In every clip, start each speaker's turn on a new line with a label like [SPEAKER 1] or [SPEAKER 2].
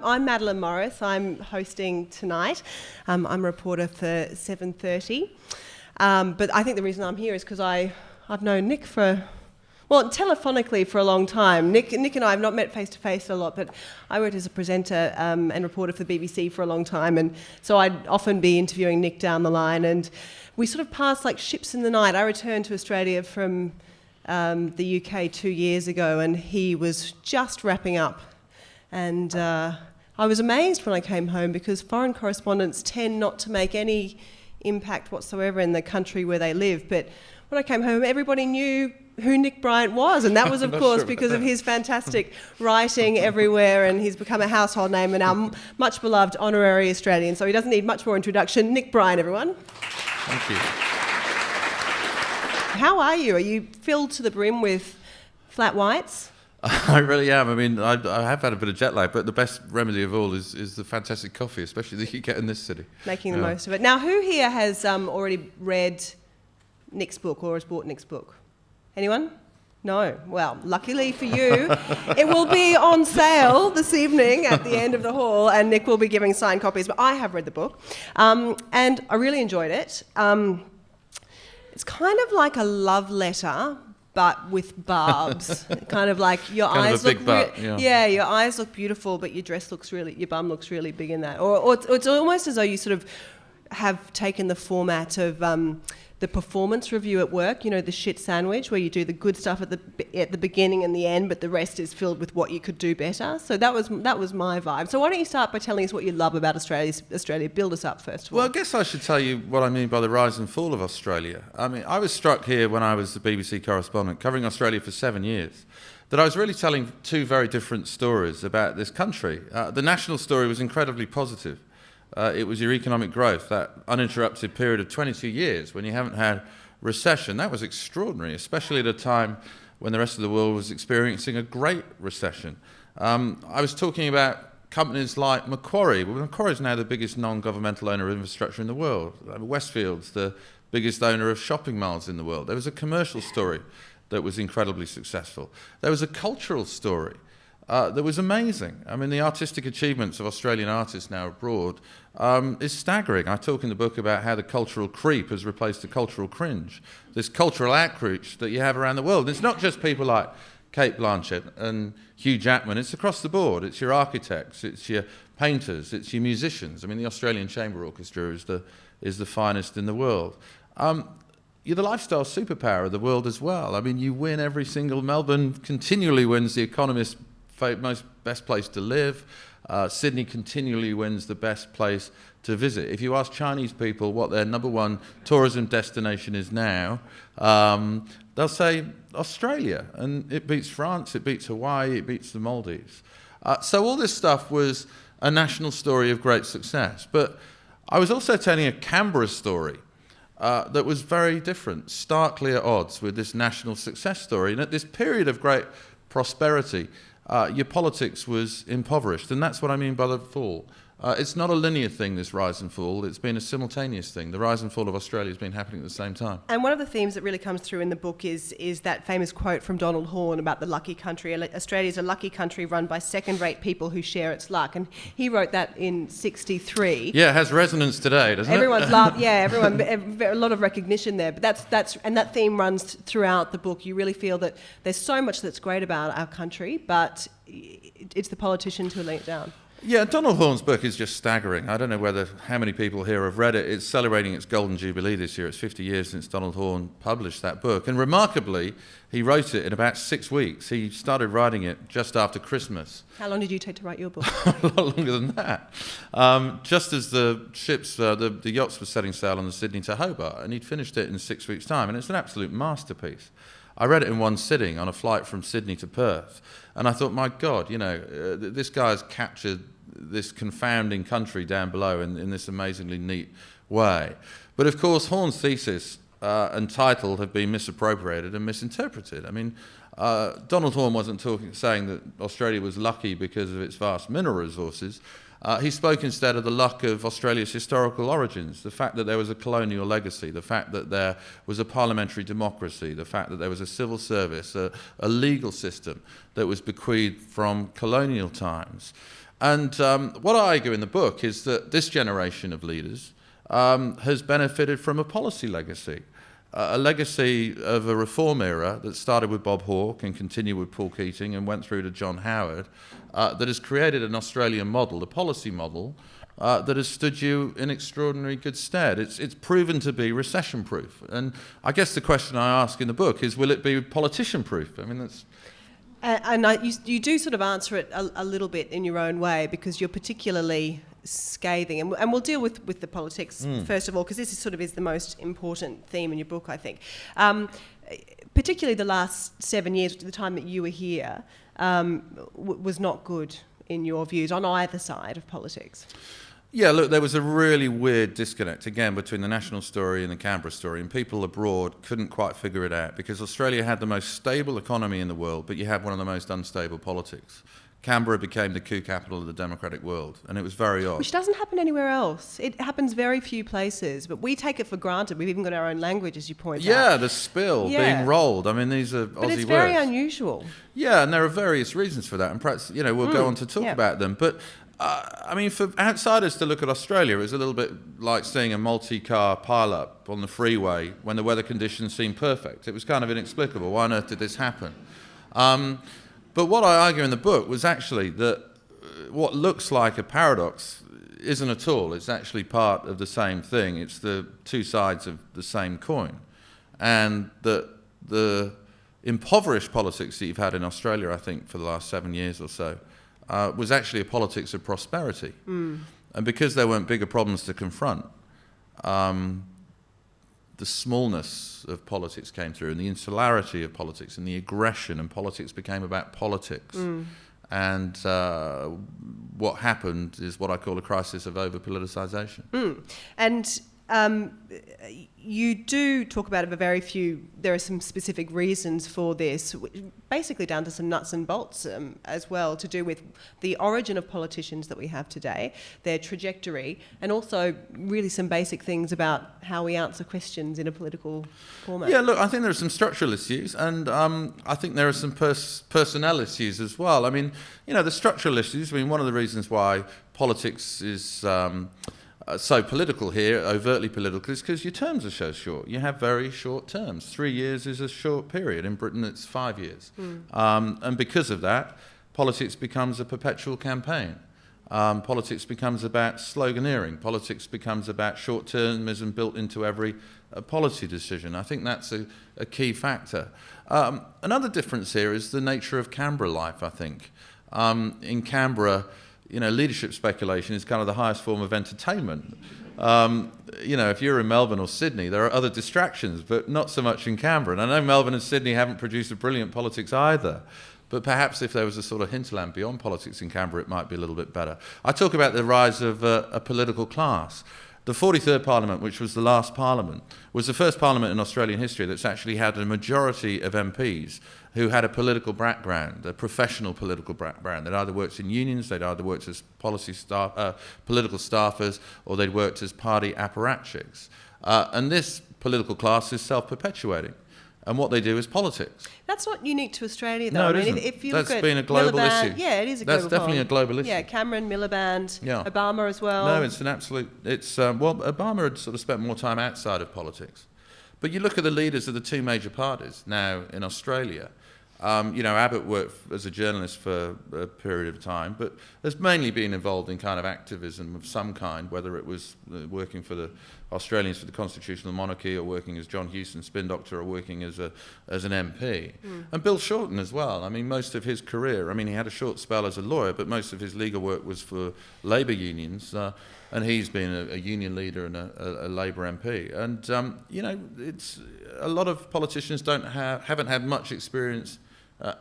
[SPEAKER 1] I'm Madeleine Morris. I'm hosting tonight. I'm a reporter for 7:30. But I think the reason I'm here is because I've known Nick telephonically for a long time. Nick and I have not met face to face a lot, but I worked as a presenter and reporter for the BBC for a long time, and so I'd often be interviewing Nick down the line, and we sort of passed like ships in the night. I returned to Australia from the UK 2 years ago, and he was just wrapping up, and I was amazed when I came home because foreign correspondents tend not to make any impact whatsoever in the country where they live. But when I came home, everybody knew who Nick Bryant was, and that was, of course, because of his fantastic writing everywhere, and he's become a household name and our much beloved honorary Australian, so he doesn't need much more introduction. Nick Bryant, everyone.
[SPEAKER 2] Thank you.
[SPEAKER 1] How are you? Are you filled to the brim with flat whites?
[SPEAKER 2] I really am. I mean, I have had a bit of jet lag, but the best remedy of all is the fantastic coffee, especially that you get in this city.
[SPEAKER 1] Making the most of it. Now, who here has already read Nick's book or has bought Nick's book? Anyone? No. Well, luckily for you, it will be on sale this evening at the end of the hall, and Nick will be giving signed copies. But I have read the book, and I really enjoyed it. It's kind of like a love letter, but with barbs. Kind of like your
[SPEAKER 2] kind
[SPEAKER 1] eyes
[SPEAKER 2] of a big butt,
[SPEAKER 1] yeah, your eyes look beautiful, but your bum looks really big in that. Or it's almost as though you sort of have taken the format of the performance review at work, you know, the shit sandwich, where you do the good stuff at the beginning and the end, but the rest is filled with what you could do better. So that was my vibe. So why don't you start by telling us what you love about Australia? Build us up first of all.
[SPEAKER 2] Well, I guess I should tell you what I mean by the rise and fall of Australia. I mean, I was struck here when I was the BBC correspondent, covering Australia for 7 years, that I was really telling two very different stories about this country. The national story was incredibly positive. It was your economic growth, that uninterrupted period of 22 years when you haven't had recession. That was extraordinary, especially at a time when the rest of the world was experiencing a great recession. I was talking about companies like Macquarie. Well, Macquarie is now the biggest non-governmental owner of infrastructure in the world. Westfield's the biggest owner of shopping malls in the world. There was a commercial story that was incredibly successful. There was a cultural story that was amazing. I mean, the artistic achievements of Australian artists now abroad is staggering. I talk in the book about how the cultural creep has replaced the cultural cringe, this cultural outreach that you have around the world. It's not just people like Kate Blanchett and Hugh Jackman, it's across the board. It's your architects, it's your painters, it's your musicians. I mean, the Australian Chamber Orchestra is the finest in the world. You're the lifestyle superpower of the world as well. I mean, you win every single... Melbourne continually wins the Economist best place to live. Sydney continually wins the best place to visit. If you ask Chinese people what their number one tourism destination is now, they'll say Australia, and it beats France, it beats Hawaii, it beats the Maldives. So all this stuff was a national story of great success. But I was also telling a Canberra story that was very different, starkly at odds with this national success story. And at this period of great prosperity, your politics was impoverished, and that's what I mean by the fall. It's not a linear thing, this rise and fall. It's been a simultaneous thing. The rise and fall of Australia has been happening at the same time.
[SPEAKER 1] And one of the themes that really comes through in the book is that famous quote from Donald Horne about the lucky country. Australia's a lucky country run by second-rate people who share its luck. And he wrote that in 1963.
[SPEAKER 2] Yeah, it has resonance today, doesn't
[SPEAKER 1] Everyone's laughed. Yeah, a lot of recognition there. But that's and that theme runs throughout the book. You really feel that there's so much that's great about our country, but it's the politicians who let it down.
[SPEAKER 2] Yeah, Donald Horne's book is just staggering. I don't know how many people here have read it. It's celebrating its Golden Jubilee this year. It's 50 years since Donald Horne published that book. And remarkably, he wrote it in about 6 weeks. He started writing it just after Christmas.
[SPEAKER 1] How long did you take to write your book?
[SPEAKER 2] A lot longer than that. Just as the ships, the yachts were setting sail on the Sydney to Hobart, and he'd finished it in 6 weeks' time. And it's an absolute masterpiece. I read it in one sitting on a flight from Sydney to Perth. And I thought, my God, this guy's captured this confounding country down below in this amazingly neat way. But of course, Horne's thesis and title have been misappropriated and misinterpreted. I mean, Donald Horne wasn't saying that Australia was lucky because of its vast mineral resources. He spoke instead of the luck of Australia's historical origins, the fact that there was a colonial legacy, the fact that there was a parliamentary democracy, the fact that there was a civil service, a legal system that was bequeathed from colonial times. And what I argue in the book is that this generation of leaders has benefited from a policy legacy. A legacy of a reform era that started with Bob Hawke and continued with Paul Keating and went through to John Howard, that has created an Australian model, a policy model, that has stood you in extraordinary good stead. It's proven to be recession-proof. And I guess the question I ask in the book is, will it be politician-proof? I mean, that's...
[SPEAKER 1] You do sort of answer it a little bit in your own way, because you're particularly scathing, and we'll deal with the politics first of all, because this is the most important theme in your book, I think. Particularly the last 7 years, the time that you were here, was not good in your views on either side of politics.
[SPEAKER 2] Yeah, look, there was a really weird disconnect, again, between the national story and the Canberra story, and people abroad couldn't quite figure it out, because Australia had the most stable economy in the world, but you had one of the most unstable politics. Canberra became the coup capital of the democratic world, and it was very odd.
[SPEAKER 1] Which doesn't happen anywhere else. It happens very few places, but we take it for granted. We've even got our own language, as you point out.
[SPEAKER 2] Yeah, the spill, being rolled. I mean, these are Aussie words.
[SPEAKER 1] But it's very unusual.
[SPEAKER 2] Yeah, and there are various reasons for that, and perhaps, we'll go on to talk about them. But, I mean, for outsiders to look at Australia, it's a little bit like seeing a multi-car pile-up on the freeway when the weather conditions seemed perfect. It was kind of inexplicable. Why on earth did this happen? But what I argue in the book was actually that what looks like a paradox isn't at all. It's actually part of the same thing. It's the two sides of the same coin. And that the impoverished politics that you've had in Australia, I think, for the last 7 years or so, was actually a politics of prosperity. And because there weren't bigger problems to confront, the smallness of politics came through, and the insularity of politics, and the aggression, and politics became about politics. And what happened is what I call a crisis of over-politicisation.
[SPEAKER 1] And you do talk about there are some specific reasons for this, basically down to some nuts and bolts as well, to do with the origin of politicians that we have today, their trajectory, and also really some basic things about how we answer questions in a political format.
[SPEAKER 2] Yeah, look, I think there are some structural issues, and I think there are some personnel issues as well. I mean, the structural issues, one of the reasons why politics is... so political here, overtly political, is because your terms are so short. You have very short terms. 3 years is a short period. In Britain, it's 5 years. And because of that, politics becomes a perpetual campaign. Politics becomes about sloganeering. Politics becomes about short-termism built into every policy decision. I think that's a key factor. Another difference here is the nature of Canberra life, I think. In Canberra, leadership speculation is kind of the highest form of entertainment. If you're in Melbourne or Sydney, there are other distractions, but not so much in Canberra. And I know Melbourne and Sydney haven't produced a brilliant politics either, but perhaps if there was a sort of hinterland beyond politics in Canberra, it might be a little bit better. I talk about the rise of a political class. The 43rd Parliament, which was the last Parliament, was the first Parliament in Australian history that's actually had a majority of MPs who had a political background, a professional political background. They'd either worked in unions, they'd either worked as political staffers, or they'd worked as party apparatchiks. And this political class is self-perpetuating. And what they do is politics.
[SPEAKER 1] That's not unique to Australia, though.
[SPEAKER 2] No, it isn't.
[SPEAKER 1] If you
[SPEAKER 2] That's
[SPEAKER 1] look at
[SPEAKER 2] been a global
[SPEAKER 1] Miliband,
[SPEAKER 2] issue.
[SPEAKER 1] Yeah, it is a global
[SPEAKER 2] That's definitely a global issue.
[SPEAKER 1] Yeah, Cameron, Miliband, Obama as well.
[SPEAKER 2] No, it's an absolute... Obama had sort of spent more time outside of politics. But you look at the leaders of the two major parties now in Australia. Abbott worked as a journalist for a period of time, but has mainly been involved in kind of activism of some kind, whether it was working for the Australians for the constitutional monarchy, or working as John Hewson spin doctor, or working as an MP. And Bill Shorten as well. I mean, most of his career, he had a short spell as a lawyer, but most of his legal work was for Labour unions, and he's been a union leader and a Labour MP. And, it's a lot of politicians haven't had much experience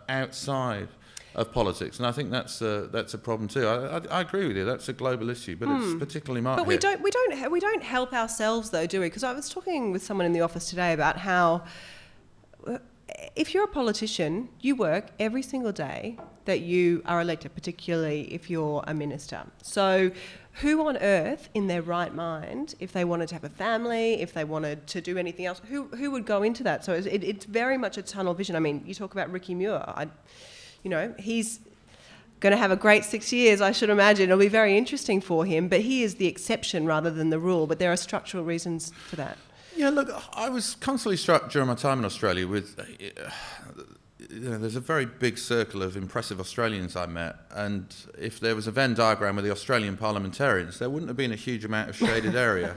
[SPEAKER 2] outside of politics, and I think that's a problem too. I agree with you. That's a global issue, but it's particularly marked.
[SPEAKER 1] But we don't help ourselves though, do we? Because I was talking with someone in the office today about how if you're a politician, you work every single day that you are elected, particularly if you're a minister. So who on earth in their right mind, if they wanted to have a family, if they wanted to do anything else, who would go into that? So it's very much a tunnel vision. I mean, you talk about Ricky Muir. He's going to have a great 6 years, I should imagine. It'll be very interesting for him, but he is the exception rather than the rule. But there are structural reasons for that.
[SPEAKER 2] Yeah, look, I was constantly struck during my time in Australia with, there's a very big circle of impressive Australians I met, and if there was a Venn diagram with the Australian parliamentarians, there wouldn't have been a huge amount of shaded area.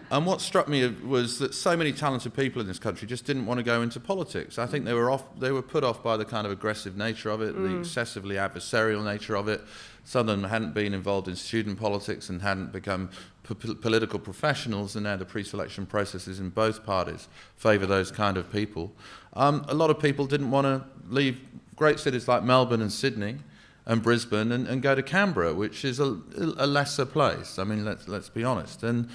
[SPEAKER 2] And what struck me was that so many talented people in this country just didn't want to go into politics. I think they were put off by the kind of aggressive nature of it, the excessively adversarial nature of it. Some of them hadn't been involved in student politics and hadn't become political professionals, and now the pre-selection processes in both parties favour those kind of people. A lot of people didn't want to leave great cities like Melbourne and Sydney and Brisbane and go to Canberra, which is a lesser place. I mean, let's be honest. And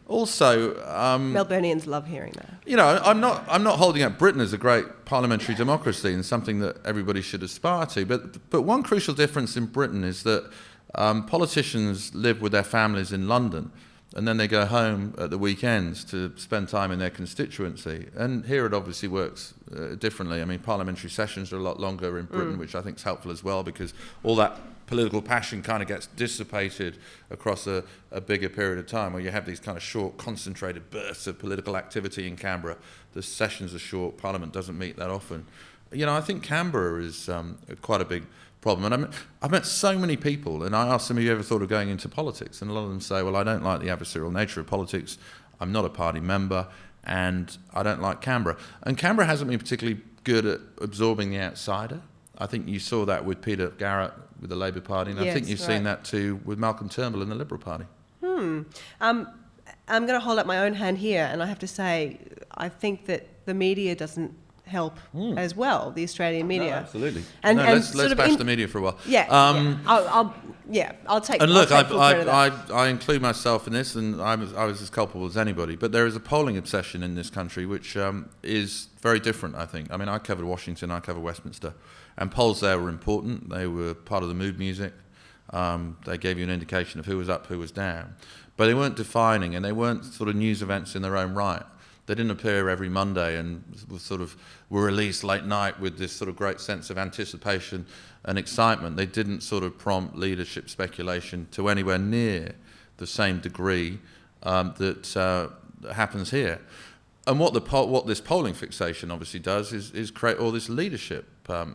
[SPEAKER 2] also,
[SPEAKER 1] Melburnians love hearing that.
[SPEAKER 2] You know, I'm not holding up Britain as a great parliamentary democracy and something that everybody should aspire to. But one crucial difference in Britain is that politicians live with their families in London, and then they go home at the weekends to spend time in their constituency. And here it obviously works differently. I mean, parliamentary sessions are a lot longer in Britain, which I think is helpful as well, because all that political passion kind of gets dissipated across a bigger period of time, where you have these kind of short, concentrated bursts of political activity in Canberra. The sessions are short, Parliament doesn't meet that often. You know, I think Canberra is quite a big problem. And I've met so many people, and I asked them, have you ever thought of going into politics? And a lot of them say, well, I don't like the adversarial nature of politics, I'm not a party member, and I don't like Canberra. And Canberra hasn't been particularly good at absorbing the outsider. I think you saw that with Peter Garrett with the Labour Party, and I think you've seen that too with Malcolm Turnbull in the Liberal Party.
[SPEAKER 1] I'm going to hold up my own hand here, and I have to say, I think that the media doesn't help as well, the Australian media.
[SPEAKER 2] No, absolutely.
[SPEAKER 1] And
[SPEAKER 2] let's bash the media for a while.
[SPEAKER 1] I'll take.
[SPEAKER 2] And look,
[SPEAKER 1] I'll take full credit of that.
[SPEAKER 2] I include myself in this, and I was as culpable as anybody. But there is a polling obsession in this country, which is very different, I think. I mean, I covered Washington, I covered Westminster, and polls there were important. They were part of the mood music. They gave you an indication of who was up, who was down. But they weren't defining, and they weren't sort of news events in their own right. They didn't appear every Monday and were released late night with this sort of great sense of anticipation and excitement. They didn't sort of prompt leadership speculation to anywhere near the same degree that happens here. And what this polling fixation obviously does is create all this leadership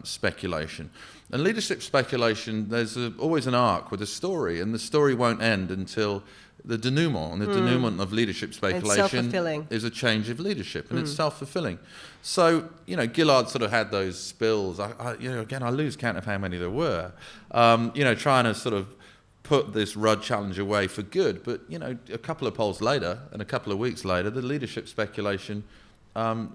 [SPEAKER 2] speculation. And leadership speculation, there's always an arc with a story, and the story won't end until the denouement. And the denouement of leadership speculation is a change of leadership, and it's self-fulfilling. So, you know, Gillard sort of had those spills. I lose count of how many there were. Trying to sort of put this Rudd challenge away for good. But, you know, a couple of polls later and a couple of weeks later, the leadership speculation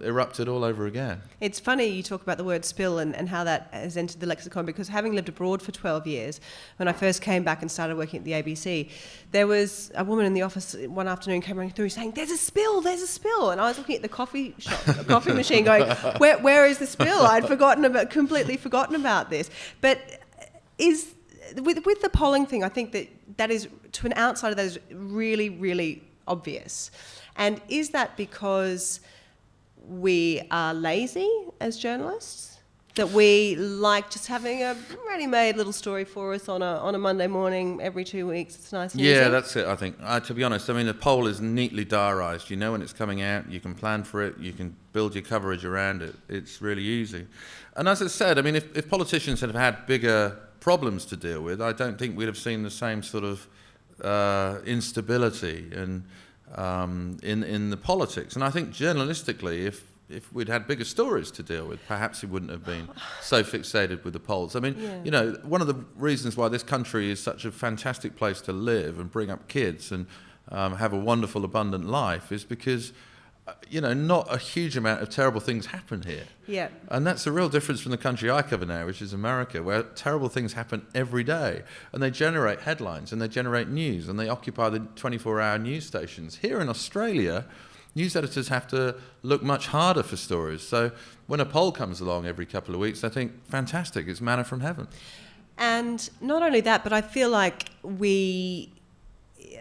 [SPEAKER 2] erupted all over again. It's
[SPEAKER 1] funny you talk about the word spill and how that has entered the lexicon, because having lived abroad for 12 years, when I first came back and started working at the ABC, there was a woman in the office one afternoon came running through saying, there's a spill. And I was looking at the coffee machine going, where is the spill? I'd completely forgotten about this. But with the polling thing, I think that is, to an outsider, that is really, really obvious. And is that because we are lazy as journalists, that we like just having a ready-made little story for us on a Monday morning every 2 weeks? It's nice and easy.
[SPEAKER 2] Yeah, that's it, I think. To be honest, I mean, the poll is neatly diarised. You know when it's coming out, you can plan for it, you can build your coverage around it. It's really easy. And as I said, I mean, if politicians had had bigger problems to deal with, I don't think we'd have seen the same sort of instability and in the politics. And I think journalistically, if we'd had bigger stories to deal with, perhaps it wouldn't have been so fixated with the polls. I mean, you know, one of the reasons why this country is such a fantastic place to live and bring up kids and have a wonderful, abundant life is because, you know, not a huge amount of terrible things happen here.
[SPEAKER 1] Yeah.
[SPEAKER 2] And that's a real difference from the country I cover now, which is America, where terrible things happen every day. And they generate headlines and they generate news and they occupy the 24-hour news stations. Here in Australia, news editors have to look much harder for stories. So when a poll comes along every couple of weeks, I think, fantastic, it's manna from heaven.
[SPEAKER 1] And not only that, but I feel like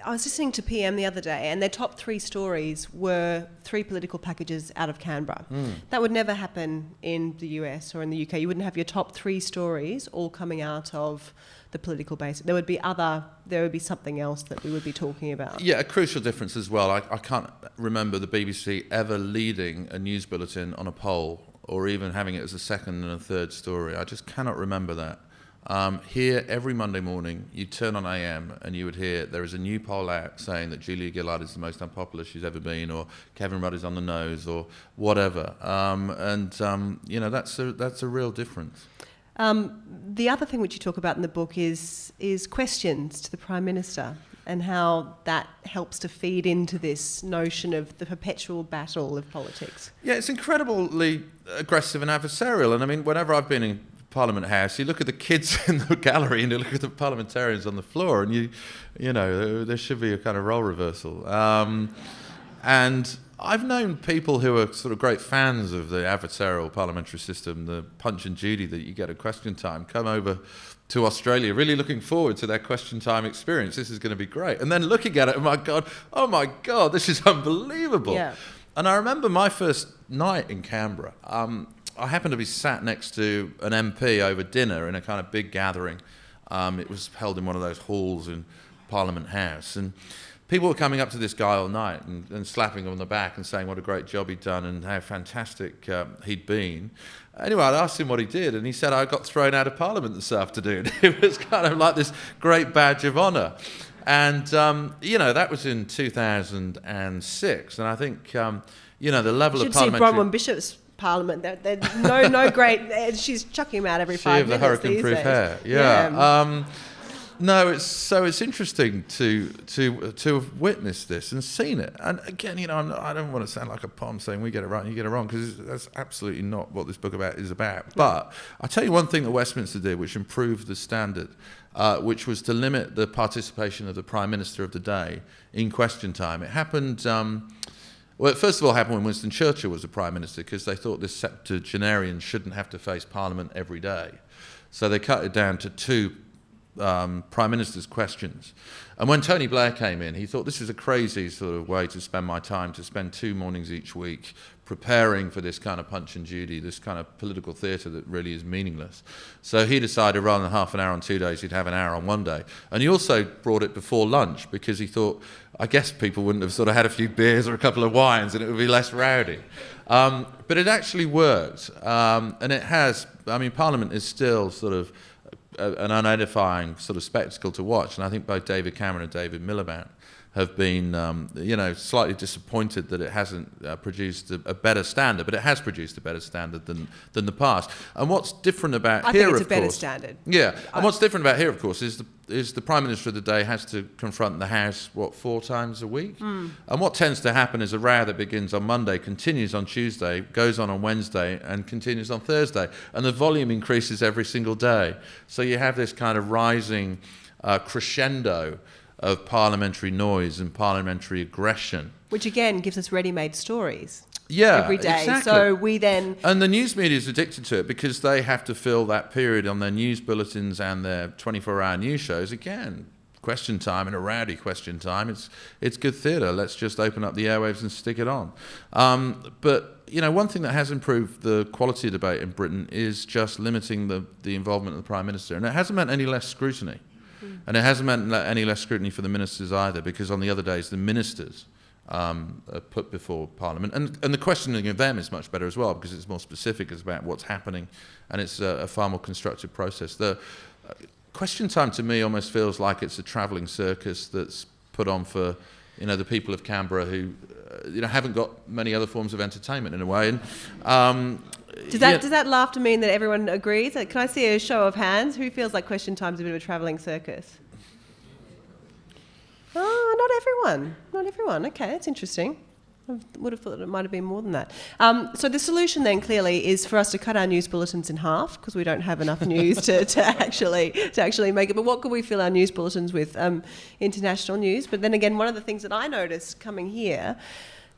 [SPEAKER 1] I was listening to PM the other day, and their top 3 stories were 3 political packages out of Canberra. That would never happen in the US or in the UK. You wouldn't have your top 3 stories all coming out of the political base. There would be something else that we would be talking about.
[SPEAKER 2] Yeah, a crucial difference as well. I can't remember the BBC ever leading a news bulletin on a poll, or even having it as a second and a third story. I just cannot remember that. Here, every Monday morning, you turn on AM and you would hear there is a new poll out saying that Julia Gillard is the most unpopular she's ever been, or Kevin Rudd is on the nose, or whatever. That's a real difference.
[SPEAKER 1] The other thing which you talk about in the book is questions to the Prime Minister, and how that helps to feed into this notion of the perpetual battle of politics.
[SPEAKER 2] Yeah, it's incredibly aggressive and adversarial. And I mean, whenever I've been in Parliament House, you look at the kids in the gallery and you look at the parliamentarians on the floor, and you know there should be a kind of role reversal. And I've known people who are sort of great fans of the adversarial parliamentary system, the Punch and Judy that you get at Question Time, come over to Australia, really looking forward to their Question Time experience. This is going to be great. And then looking at it, oh my God, this is unbelievable. Yeah. And I remember my first night in Canberra. I happened to be sat next to an MP over dinner in a kind of big gathering. It was held in one of those halls in Parliament House. And people were coming up to this guy all night and slapping him on the back and saying what a great job he'd done and how fantastic he'd been. Anyway, I asked him what he did, and he said, I got thrown out of Parliament this afternoon. It was kind of like this great badge of honour. And, that was in 2006. And I think, the level of parliamentary... You should see Bronwyn Bishop's Parliament. They're no great... She's chucking him out every 5 minutes. She have the hurricane-proof hair. Yeah. No, it's interesting to have witnessed this and seen it. And again, I don't want to sound like a pom saying we get it right and you get it wrong, because that's absolutely not what this book is about. But I'll tell you one thing that Westminster did which improved the standard, which was to limit the participation of the Prime Minister of the day in Question Time. It happened... Well, it first of all happened when Winston Churchill was the Prime Minister, because they thought this septuagenarian shouldn't have to face Parliament every day. So they cut it down to 2 Prime Minister's questions. And when Tony Blair came in, he thought this is a crazy sort of way to spend my time, to spend 2 mornings each week preparing for this kind of Punch and Judy, this kind of political theatre that really is meaningless. So he decided rather than half an hour on 2 days, he'd have an hour on 1 day. And he also brought it before lunch, because he thought, I guess people wouldn't have sort of had a few beers or a couple of wines and it would be less rowdy. But it actually worked. And it has, Parliament is still sort of an unedifying sort of spectacle to watch, and I think both David Cameron and David Miliband have been, slightly disappointed that it hasn't produced a better standard, but it has produced a better standard than the past. And what's different about
[SPEAKER 1] here, of course... I think it's a better standard.
[SPEAKER 2] Yeah, and what's different about here, of course, is the Prime Minister of the day has to confront the House, 4 times a week? And what tends to happen is a row that begins on Monday, continues on Tuesday, goes on Wednesday, and continues on Thursday. And the volume increases every single day. So you have this kind of rising crescendo of parliamentary noise and parliamentary aggression.
[SPEAKER 1] Which again gives us ready-made stories.
[SPEAKER 2] Yeah,
[SPEAKER 1] every day.
[SPEAKER 2] Exactly.
[SPEAKER 1] So we then...
[SPEAKER 2] And the news media is addicted to it, because they have to fill that period on their news bulletins and their 24-hour news shows. Again, Question Time, and a rowdy Question Time. It's good theatre. Let's just open up the airwaves and stick it on. But one thing that has improved the quality of debate in Britain is just limiting the involvement of the Prime Minister. And it hasn't meant any less scrutiny. And it hasn't meant any less scrutiny for the ministers either, because on the other days the ministers are put before Parliament. And the questioning of them is much better as well, because it's more specific, it's about what's happening, and it's a far more constructive process. The Question Time to me almost feels like it's a travelling circus that's put on for the people of Canberra who haven't got many other forms of entertainment in a way. And
[SPEAKER 1] does that laughter mean that everyone agrees? Can I see a show of hands? Who feels like Question Time's a bit of a travelling circus? Oh, not everyone. Okay, that's interesting. I would have thought it might have been more than that. So the solution then clearly is for us to cut our news bulletins in half, because we don't have enough news to actually make it. But what could we fill our news bulletins with? International news. But then again, one of the things that I noticed coming here,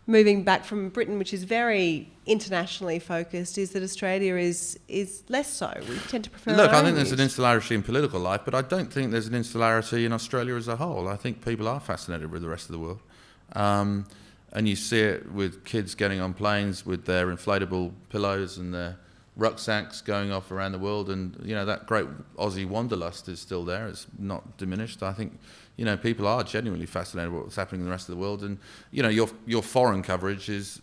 [SPEAKER 1] moving back from Britain, which is very internationally focused, is that Australia is less so. We tend to prefer
[SPEAKER 2] Look,
[SPEAKER 1] our
[SPEAKER 2] I
[SPEAKER 1] own
[SPEAKER 2] think there's
[SPEAKER 1] news.
[SPEAKER 2] an insularity in political life, but I don't think there's an insularity in Australia as a whole. I think people are fascinated with the rest of the world. And you see it with kids getting on planes with their inflatable pillows and their rucksacks going off around the world, and that great Aussie wanderlust is still there. It's not diminished. I think people are genuinely fascinated with what's happening in the rest of the world, and your foreign coverage is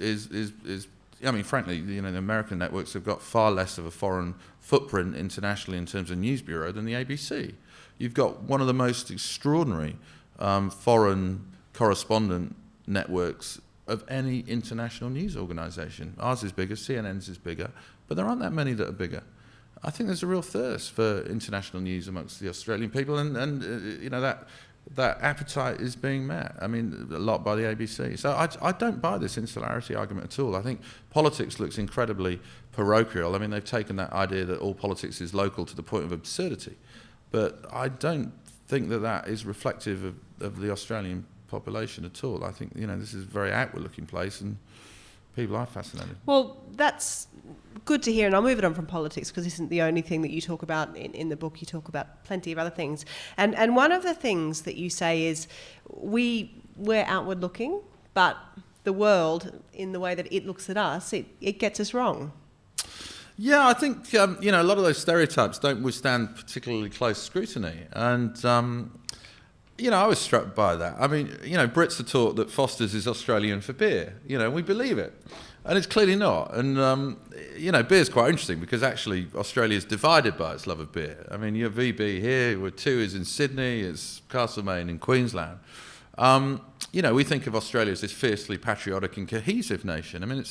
[SPEAKER 2] I mean, frankly, the American networks have got far less of a foreign footprint internationally in terms of news bureau than the ABC. You've got one of the most extraordinary foreign correspondent networks of any international news organisation. Ours is bigger, CNN's is bigger, but there aren't that many that are bigger. I think there's a real thirst for international news amongst the Australian people, and that appetite is being met. I mean, a lot by the ABC. So I don't buy this insularity argument at all. I think politics looks incredibly parochial. I mean, they've taken that idea that all politics is local to the point of absurdity, but I don't think that is reflective of the Australian population at all. I think this is a very outward-looking place, and people are fascinated.
[SPEAKER 1] Well, that's good to hear, and I'll move it on from politics because this isn't the only thing that you talk about in the book. You talk about plenty of other things, and one of the things that you say is we're outward-looking, but the world, in the way that it looks at us, it gets us wrong.
[SPEAKER 2] Yeah, I think a lot of those stereotypes don't withstand particularly close scrutiny, and I was struck by that. I mean, Brits are taught that Foster's is Australian for beer. We believe it. And it's clearly not. And, beer's quite interesting because actually Australia's divided by its love of beer. I mean, you have VB here, where 2 is in Sydney, it's Castlemaine in Queensland. We think of Australia as this fiercely patriotic and cohesive nation. I mean,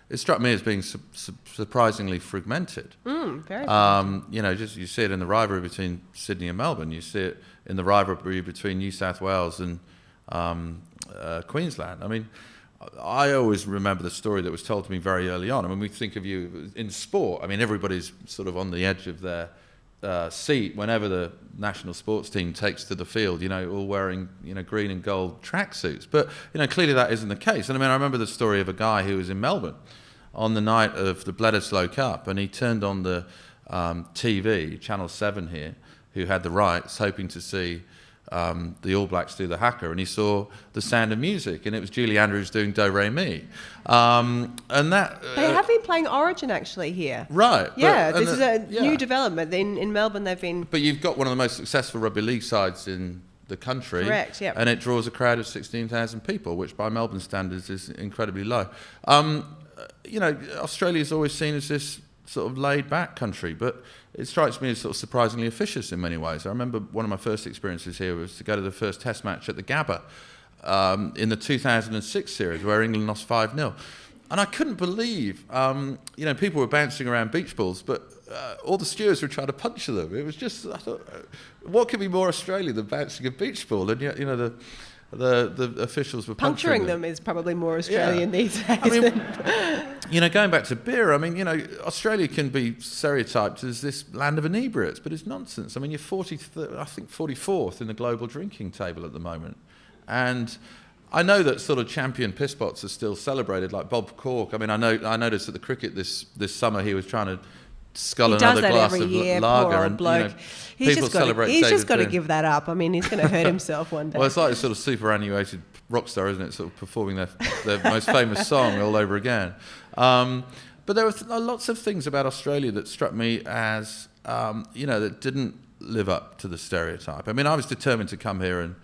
[SPEAKER 2] it struck me as being surprisingly fragmented.
[SPEAKER 1] Very fragmented.
[SPEAKER 2] Just you see it in the rivalry between Sydney and Melbourne. You see it in the rivalry between New South Wales and Queensland. I mean, I always remember the story that was told to me very early on. I mean, we think of you in sport. I mean, everybody's sort of on the edge of their seat whenever the national sports team takes to the field, all wearing, green and gold tracksuits. But, clearly that isn't the case. And I mean, I remember the story of a guy who was in Melbourne on the night of the Bledisloe Cup, and he turned on the TV, Channel 7 here, who had the rights, hoping to see the All Blacks do the haka, and he saw The Sound of Music, and it was Julie Andrews doing Do Re Mi, and that
[SPEAKER 1] they have been playing Origin actually here,
[SPEAKER 2] right?
[SPEAKER 1] Yeah, this is a new development. In Melbourne, they've been.
[SPEAKER 2] But you've got one of the most successful rugby league sides in the country,
[SPEAKER 1] correct? Yeah,
[SPEAKER 2] and it draws a crowd of 16,000 people, which by Melbourne standards is incredibly low. Australia is always seen as this sort of laid-back country, but it strikes me as sort of surprisingly officious in many ways. I remember one of my first experiences here was to go to the first Test match at the Gabba in the 2006 series, where England lost 5-0. And I couldn't believe, people were bouncing around beach balls, but all the stewards were trying to puncture them. It was just, I thought, what could be more Australian than bouncing a beach ball? And yet, the officials were
[SPEAKER 1] puncturing them is probably more Australian these days.
[SPEAKER 2] I mean, going back to beer, I mean, Australia can be stereotyped as this land of inebriates, but it's nonsense. I mean, you're 44th in the global drinking table at the moment. And I know that sort of champion piss pots are still celebrated, like Bob Cork. I mean, I noticed at the cricket this summer he was trying to scull another glass of lager, and people celebrate.
[SPEAKER 1] He's just got to give that up. I mean, he's going to hurt himself one day.
[SPEAKER 2] Well, it's like a sort of superannuated rock star, isn't it? Sort of performing their most famous song all over again. But there were lots of things about Australia that struck me as that didn't live up to the stereotype. I mean, I was determined to come here and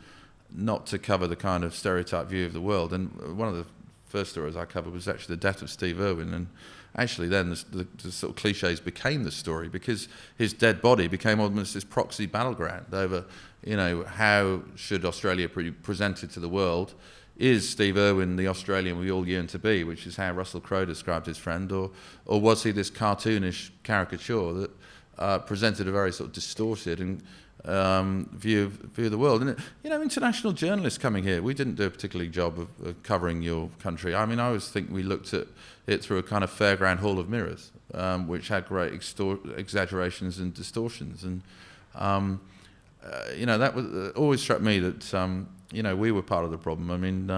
[SPEAKER 2] not to cover the kind of stereotype view of the world. And one of the first stories I covered was actually the death of Steve Irwin, and actually then the sort of cliches became the story because his dead body became almost this proxy battleground over, how should Australia be presented to the world? Is Steve Irwin the Australian we all yearn to be, which is how Russell Crowe described his friend, or was he this cartoonish caricature that presented a very sort of distorted and view of the world? And international journalists coming here, we didn't do a particularly job of covering your country. I mean, I always think we looked at it through a kind of fairground hall of mirrors, which had great exaggerations and distortions, and that was always struck me that we were part of the problem. I mean,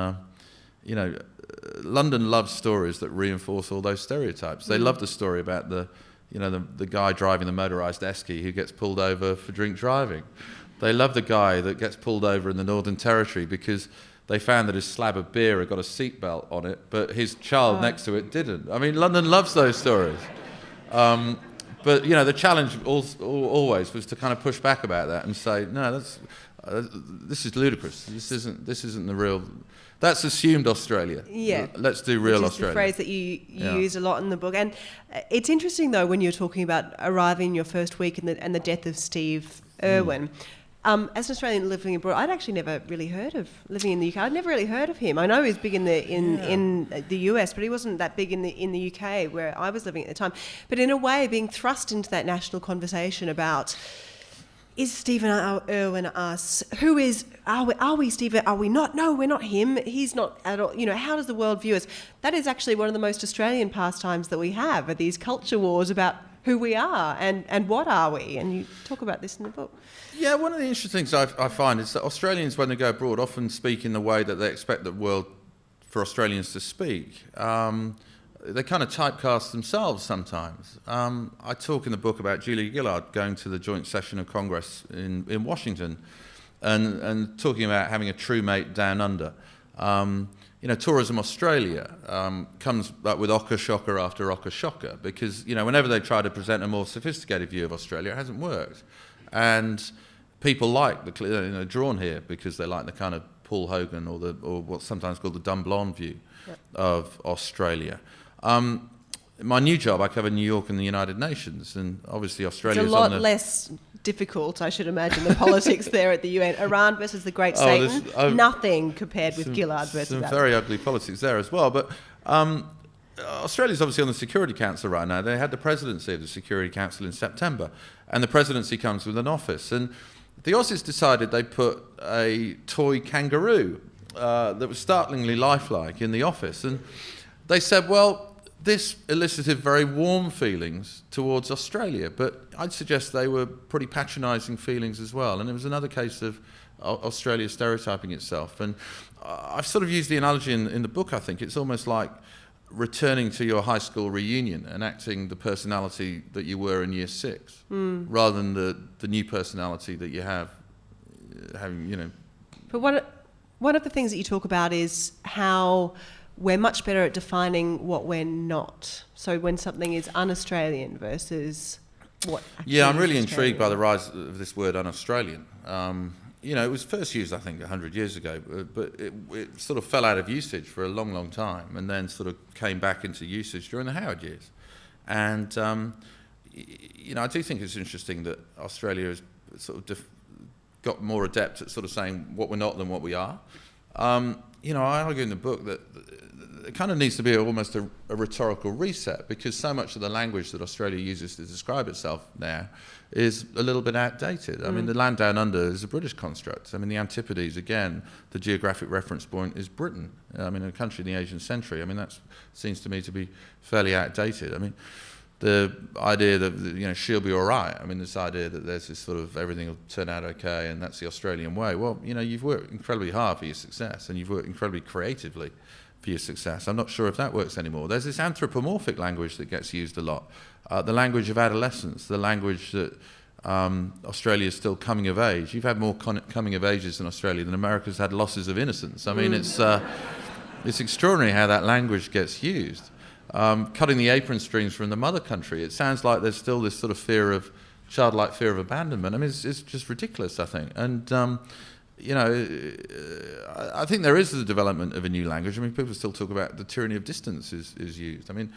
[SPEAKER 2] London loves stories that reinforce all those stereotypes. They love the story about the guy driving the motorised esky who gets pulled over for drink driving. They love the guy that gets pulled over in the Northern Territory because they found that his slab of beer had got a seatbelt on it, but his child next to it didn't. I mean, London loves those stories. But the challenge always was to kind of push back about that and say, no, this is ludicrous. This isn't the real. That's assumed Australia.
[SPEAKER 1] Yeah.
[SPEAKER 2] Let's do real
[SPEAKER 1] Which is
[SPEAKER 2] Australia.
[SPEAKER 1] the phrase that you use a lot in the book. And it's interesting, though, when you're talking about arriving in your first week and the death of Steve Irwin. As an Australian living abroad, I'd actually never really heard of living in the UK. I'd never really heard of him. I know he was big in the US, but he wasn't that big in the UK where I was living at the time. But in a way, being thrust into that national conversation about, is Stephen Irwin us? Are we Stephen? Are we not? No, we're not him. He's not at all. How does the world view us? That is actually one of the most Australian pastimes that we have, are these culture wars about who we are and what are we. And you talk about this in the book.
[SPEAKER 2] Yeah, one of the interesting things I find is that Australians, when they go abroad, often speak in the way that they expect the world for Australians to speak. They kind of typecast themselves sometimes. I talk in the book about Julia Gillard going to the joint session of Congress in Washington and talking about having a true mate down under. Tourism Australia comes up with Ocker Shocker after Ocker Shocker because, whenever they try to present a more sophisticated view of Australia, it hasn't worked. And people like drawn here because they like the kind of Paul Hogan or what's sometimes called the dumb blonde view of Australia. My new job, I cover New York and the United Nations, and obviously Australia is
[SPEAKER 1] a lot less difficult, I should imagine, the politics there at the UN. Iran versus the Great Satan, nothing compared with Gillard versus
[SPEAKER 2] some
[SPEAKER 1] that.
[SPEAKER 2] Very ugly politics there as well. But Australia's obviously on the Security Council right now. They had the presidency of the Security Council in September, and the presidency comes with an office. And the Aussies decided they put a toy kangaroo that was startlingly lifelike in the office. And they said, well, this elicited very warm feelings towards Australia, but I'd suggest they were pretty patronising feelings as well. And it was another case of Australia stereotyping itself. And I've sort of used the analogy in the book, I think. It's almost like returning to your high school reunion and acting the personality that you were in year 6, rather than the new personality that you have,
[SPEAKER 1] But one of the things that you talk about is how we're much better at defining what we're not. So when something is un-Australian versus what...
[SPEAKER 2] Yeah, I'm really intrigued by the rise of this word un-Australian. It was first used, I think, 100 years ago, but it sort of fell out of usage for a long, long time and then sort of came back into usage during the Howard years. And, I do think it's interesting that Australia has sort of got more adept at sort of saying what we're not than what we are. I argue in the book that it kind of needs to be almost a rhetorical reset because so much of the language that Australia uses to describe itself now is a little bit outdated. I mean, the land down under is a British construct. I mean, the Antipodes, again, the geographic reference point is Britain. I mean, a country in the Asian century. I mean, that seems to me to be fairly outdated. I mean, the idea that, she'll be all right. I mean, this idea that there's this sort of everything will turn out okay and that's the Australian way. Well, you've worked incredibly hard for your success and you've worked incredibly creatively for your success. I'm not sure if that works anymore. There's this anthropomorphic language that gets used a lot. The language of adolescence, the language that Australia is still coming of age. You've had more coming of ages in Australia than America's had losses of innocence. I mean, it's extraordinary how that language gets used. Cutting the apron strings from the mother country. It sounds like there's still this sort of childlike fear of abandonment. I mean, it's just ridiculous, I think. And, I think there is the development of a new language. I mean, people still talk about the tyranny of distance is used. I mean,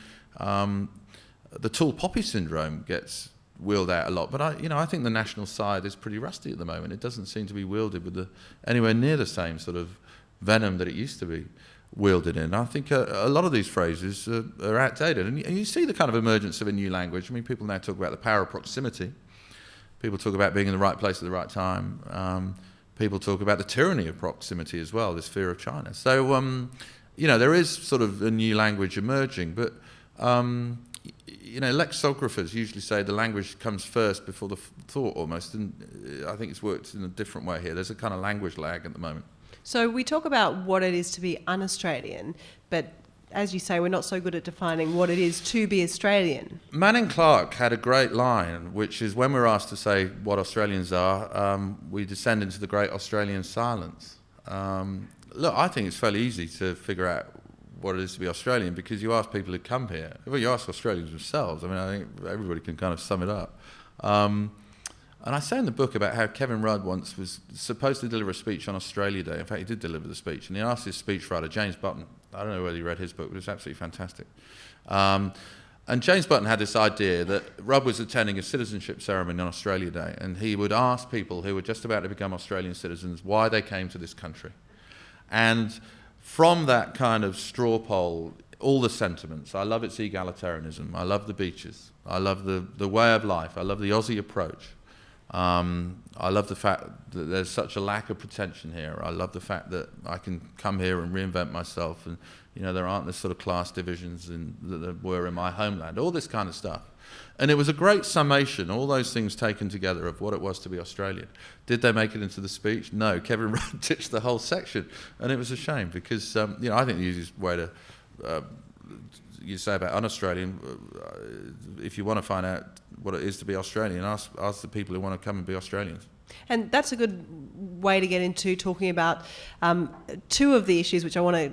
[SPEAKER 2] the tall poppy syndrome gets wheeled out a lot, but I think the national side is pretty rusty at the moment. It doesn't seem to be wielded with anywhere near the same sort of venom that it used to be wielded in. I think a lot of these phrases are outdated, and you see the kind of emergence of a new language. I mean, people now talk about the power of proximity. People talk about being in the right place at the right time. People talk about the tyranny of proximity as well, this fear of China. So, there is sort of a new language emerging, but, lexicographers usually say the language comes first before the thought almost, and I think it's worked in a different way here. There's a kind of language lag at the moment.
[SPEAKER 1] So we talk about what it is to be un-Australian, but as you say, we're not so good at defining what it is to be Australian.
[SPEAKER 2] Manning Clark had a great line, which is when we're asked to say what Australians are, we descend into the great Australian silence. Look, I think it's fairly easy to figure out what it is to be Australian because you ask people who come here. Well, you ask Australians themselves. I mean, I think everybody can kind of sum it up. And I say in the book about how Kevin Rudd once was supposed to deliver a speech on Australia Day. In fact, he did deliver the speech. And he asked his speechwriter, James Button, I don't know whether you read his book, but it was absolutely fantastic. And James Button had this idea that Rudd was attending a citizenship ceremony on Australia Day, and he would ask people who were just about to become Australian citizens why they came to this country. And from that kind of straw poll, all the sentiments, I love its egalitarianism, I love the beaches, I love the way of life, I love the Aussie approach. I love the fact that there's such a lack of pretension here. I love the fact that I can come here and reinvent myself, and there aren't this sort of class divisions that there were in my homeland. All this kind of stuff, and it was a great summation. All those things taken together of what it was to be Australian. Did they make it into the speech? No. Kevin Rudd ditched the whole section, and it was a shame because I think the easiest way to you say about un-Australian, if you want to find out what it is to be Australian, ask the people who want to come and be Australians. And
[SPEAKER 1] that's a good way to get into talking about two of the issues which I want to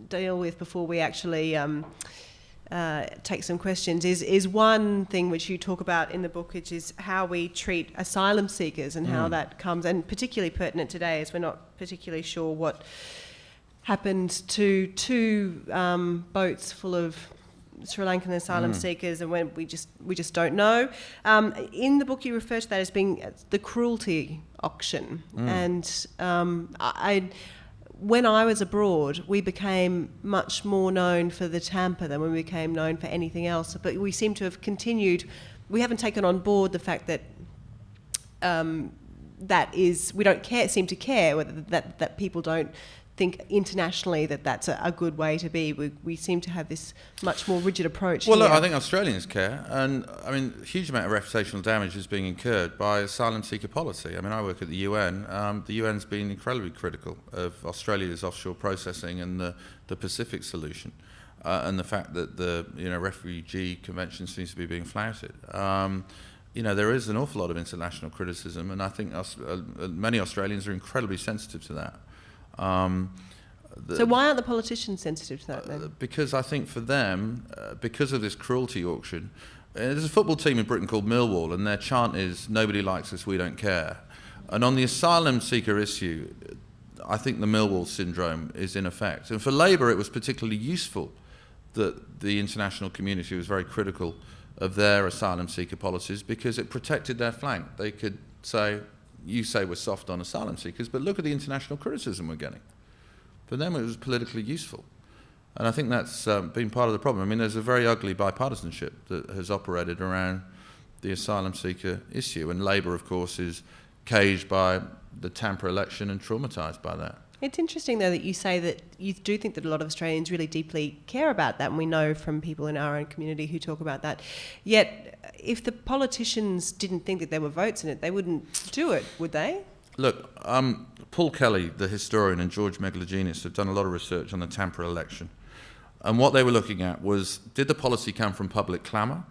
[SPEAKER 1] deal with before we actually take some questions. Is one thing which you talk about in the book, which is how we treat asylum seekers and how that comes, and particularly pertinent today as we're not particularly sure what happened to two boats full of Sri Lankan asylum seekers, and when we just don't know. In the book, you refer to that as being the cruelty auction, and when I was abroad, we became much more known for the tamper than we became known for anything else. But we seem to have continued. We haven't taken on board the fact that we don't seem to care whether that people don't think internationally that that's a good way to be. We seem to have this much more rigid approach.
[SPEAKER 2] Well, look, I think Australians care, and I mean, a huge amount of reputational damage is being incurred by asylum seeker policy. I mean, I work at the UN. The UN's been incredibly critical of Australia's offshore processing and the Pacific solution, and the fact that the refugee convention seems to be being flouted. There is an awful lot of international criticism, and I think many Australians are incredibly sensitive to that.
[SPEAKER 1] So why aren't the politicians sensitive to that then?
[SPEAKER 2] Because I think for them, because of this cruelty auction, there's a football team in Britain called Millwall, and their chant is, "Nobody likes us, we don't care." And on the asylum seeker issue, I think the Millwall syndrome is in effect. And for Labour, it was particularly useful that the international community was very critical of their asylum seeker policies because it protected their flank. They could say, you say we're soft on asylum seekers, but look at the international criticism we're getting. For them, it was politically useful. And I think that's been part of the problem. I mean, there's a very ugly bipartisanship that has operated around the asylum seeker issue. And Labour, of course, is caged by the tamper election and traumatised by that.
[SPEAKER 1] It's interesting, though, that you say that you do think that a lot of Australians really deeply care about that, and we know from people in our own community who talk about that. Yet, if the politicians didn't think that there were votes in it, they wouldn't do it, would they?
[SPEAKER 2] Look, Paul Kelly, the historian, and George Megalogenis have done a lot of research on the tamper election. And what they were looking at was, did the policy come from public clamour,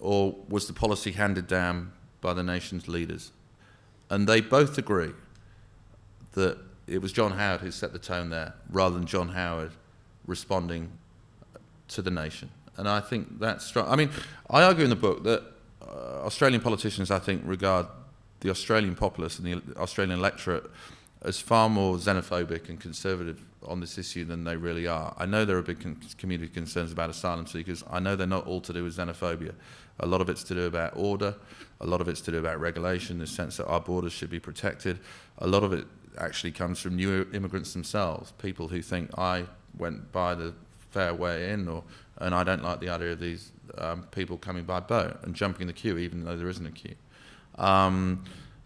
[SPEAKER 2] or was the policy handed down by the nation's leaders? And they both agree that it was John Howard who set the tone there, rather than John Howard responding to the nation. And I think that's strong. I mean, I argue in the book that Australian politicians, I think, regard the Australian populace and the Australian electorate as far more xenophobic and conservative on this issue than they really are. I know there are big community concerns about asylum seekers. I know they're not all to do with xenophobia. A lot of it's to do about order. A lot of it's to do about regulation, the sense that our borders should be protected. A lot of it actually comes from new immigrants themselves, people who think I went by the fair way in, and I don't like the idea of these people coming by boat and jumping the queue even though there isn't a queue.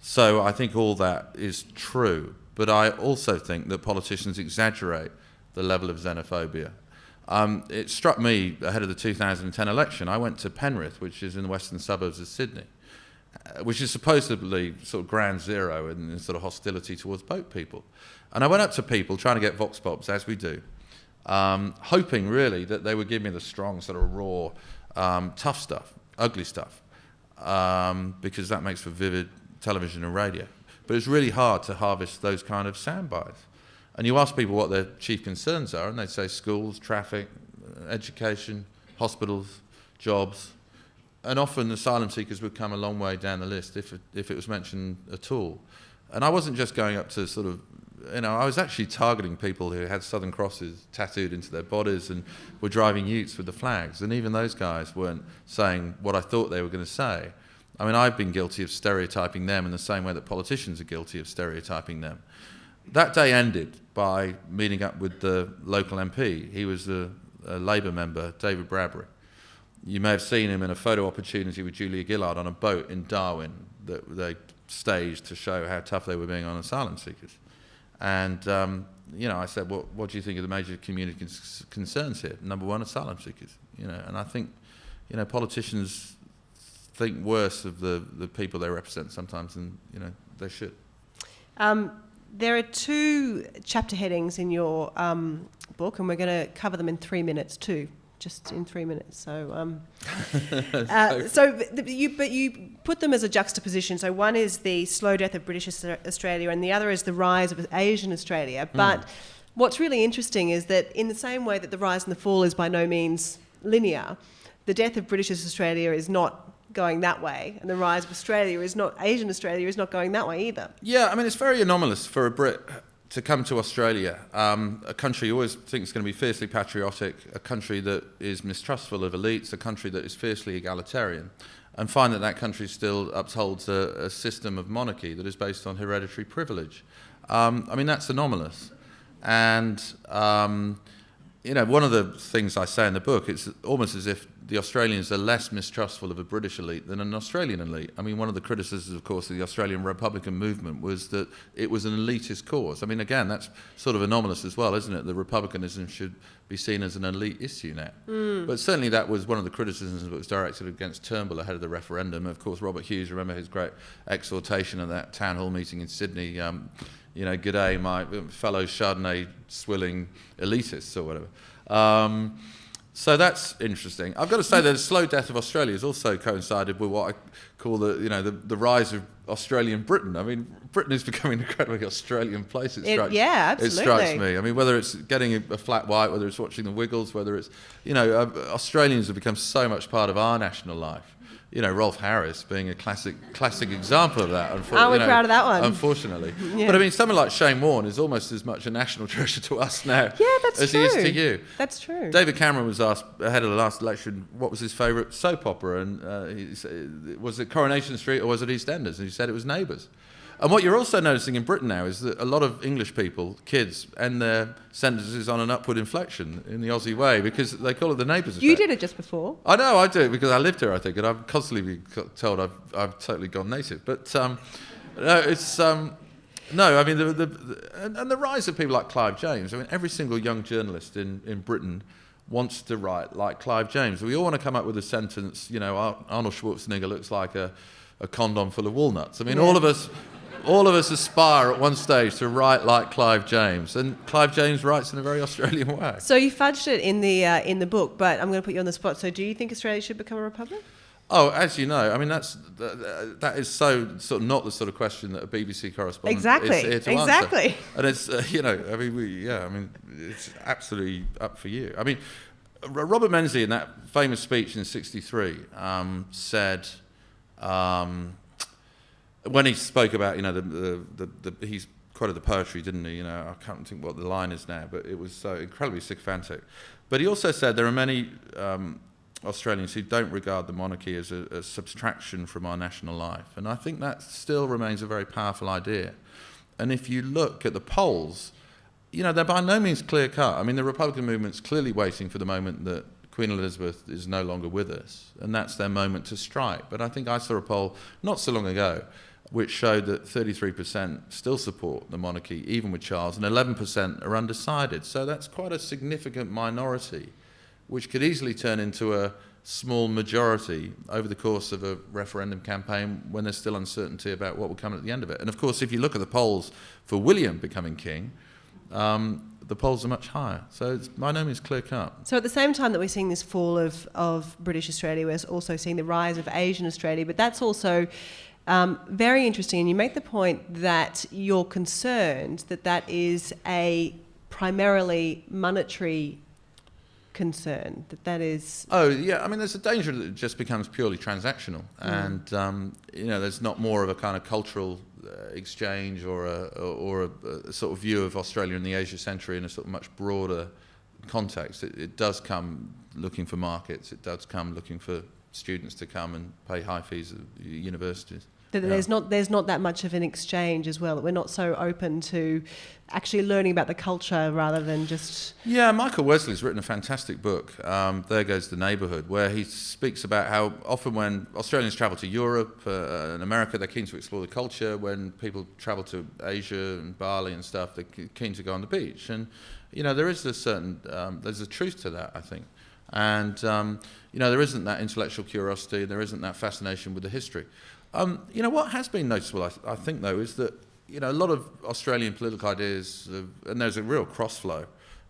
[SPEAKER 2] So I think all that is true, but I also think that politicians exaggerate the level of xenophobia. It struck me ahead of the 2010 election. I went to Penrith, which is in the western suburbs of Sydney, which is supposedly sort of ground zero in sort of hostility towards boat people. And I went up to people trying to get vox pops, as we do, hoping really that they would give me the strong sort of raw, tough stuff, ugly stuff, because that makes for vivid television and radio. But it's really hard to harvest those kind of sound bites. And you ask people what their chief concerns are, and they say schools, traffic, education, hospitals, jobs. And often asylum seekers would come a long way down the list if it was mentioned at all. And I wasn't just going up to sort of, I was actually targeting people who had Southern Crosses tattooed into their bodies and were driving utes with the flags. And even those guys weren't saying what I thought they were going to say. I mean, I've been guilty of stereotyping them in the same way that politicians are guilty of stereotyping them. That day ended by meeting up with the local MP. He was a Labour member, David Bradbury. You may have seen him in a photo opportunity with Julia Gillard on a boat in Darwin that they staged to show how tough they were being on asylum seekers. And, I said, what do you think are the major community concerns here? Number one, asylum seekers. And I think, politicians think worse of the people they represent sometimes than, they should.
[SPEAKER 1] There are 2 chapter headings in your book, and we're going to cover them in 3 minutes too, just in 3 minutes. So, you put them as a juxtaposition. So one is the slow death of British Australia, and the other is the rise of Asian Australia. But what's really interesting is that in the same way that the rise and the fall is by no means linear, the death of British Australia is not going that way, and the rise of Asian Australia is not going that way either.
[SPEAKER 2] Yeah, I mean, it's very anomalous for a Brit to come to Australia, a country you always think is going to be fiercely patriotic, a country that is mistrustful of elites, a country that is fiercely egalitarian, and find that country still upholds a system of monarchy that is based on hereditary privilege. I mean, that's anomalous. And, one of the things I say in the book, it's almost as if the Australians are less mistrustful of a British elite than an Australian elite. I mean, one of the criticisms, of course, of the Australian Republican movement was that it was an elitist cause. I mean, again, that's sort of anomalous as well, isn't it? The republicanism should be seen as an elite issue now. But certainly that was one of the criticisms that was directed against Turnbull ahead of the referendum. Of course, Robert Hughes, remember his great exhortation at that town hall meeting in Sydney, g'day, my fellow Chardonnay swilling elitists or whatever. So that's interesting. I've got to say that the slow death of Australia has also coincided with what I call the rise of Australian Britain. I mean, Britain is becoming an incredibly Australian place. It strikes me. I mean, whether it's getting a flat white, whether it's watching the Wiggles, whether it's, Australians have become so much part of our national life. Rolf Harris being a classic example of that.
[SPEAKER 1] Aren't we proud of that one?
[SPEAKER 2] Unfortunately.
[SPEAKER 1] Yeah.
[SPEAKER 2] But I mean, someone like Shane Warne is almost as much a national treasure to us now as he is to you.
[SPEAKER 1] That's true.
[SPEAKER 2] David Cameron was asked ahead of the last election what was his favourite soap opera, and he said, was it Coronation Street or was it EastEnders? And he said it was Neighbours. And what you're also noticing in Britain now is that a lot of English people, kids, end their sentences on an upward inflection in the Aussie way because they call it the Neighbours effect.
[SPEAKER 1] You did it just before.
[SPEAKER 2] I know, I do it because I lived here, I think, and I'm constantly being told I've totally gone native. But no, it's no. I mean, the rise of people like Clive James. I mean, every single young journalist in Britain wants to write like Clive James. We all want to come up with a sentence. Arnold Schwarzenegger looks like a condom full of walnuts. I mean, all of us aspire at one stage to write like Clive James, and Clive James writes in a very Australian way.
[SPEAKER 1] So you fudged it in the book, but I'm going to put you on the spot. So do you think Australia should become a republic?
[SPEAKER 2] Oh, as you know, I mean that is so sort of not the sort of question that a BBC correspondent is here to answer. And it's it's absolutely up for you. I mean, Robert Menzies in that famous speech in '63 said. When he spoke about, he's quoted the poetry, didn't he? I can't think what the line is now, but it was so incredibly sycophantic. But he also said there are many Australians who don't regard the monarchy as a subtraction from our national life. And I think that still remains a very powerful idea. And if you look at the polls, they're by no means clear-cut. I mean, the Republican movement's clearly waiting for the moment that Queen Elizabeth is no longer with us, and that's their moment to strike. But I think I saw a poll not so long ago which showed that 33% still support the monarchy, even with Charles, and 11% are undecided. So that's quite a significant minority, which could easily turn into small majority over the course of a referendum campaign when there's still uncertainty about what will come at the end of it. And of course, if you look at the polls for William becoming king, the polls are much higher. So it's by no means clear-cut.
[SPEAKER 1] So at the same time that we're seeing this fall of British Australia, we're also seeing the rise of Asian Australia, but that's also very interesting. And you make the point that you're concerned that that is a primarily monetary concern, that is...
[SPEAKER 2] Oh, yeah, I mean, there's a danger that it just becomes purely transactional, and, there's not more of a kind of cultural exchange or a sort of view of Australia in the Asia century in a sort of much broader context. It does come looking for markets, it does come looking for students to come and pay high fees at universities. That
[SPEAKER 1] there's not that much of an exchange as well, that we're not so open to actually learning about the culture rather than just...
[SPEAKER 2] Yeah, Michael Wesley's written a fantastic book, There Goes the Neighbourhood, where he speaks about how often when Australians travel to Europe and America, they're keen to explore the culture. When people travel to Asia and Bali and stuff, they're keen to go on the beach. And, there is a certain... there's a truth to that, I think. And, there isn't that intellectual curiosity, there isn't that fascination with the history. What has been noticeable, I think, though, is that, a lot of Australian political ideas, and there's a real crossflow,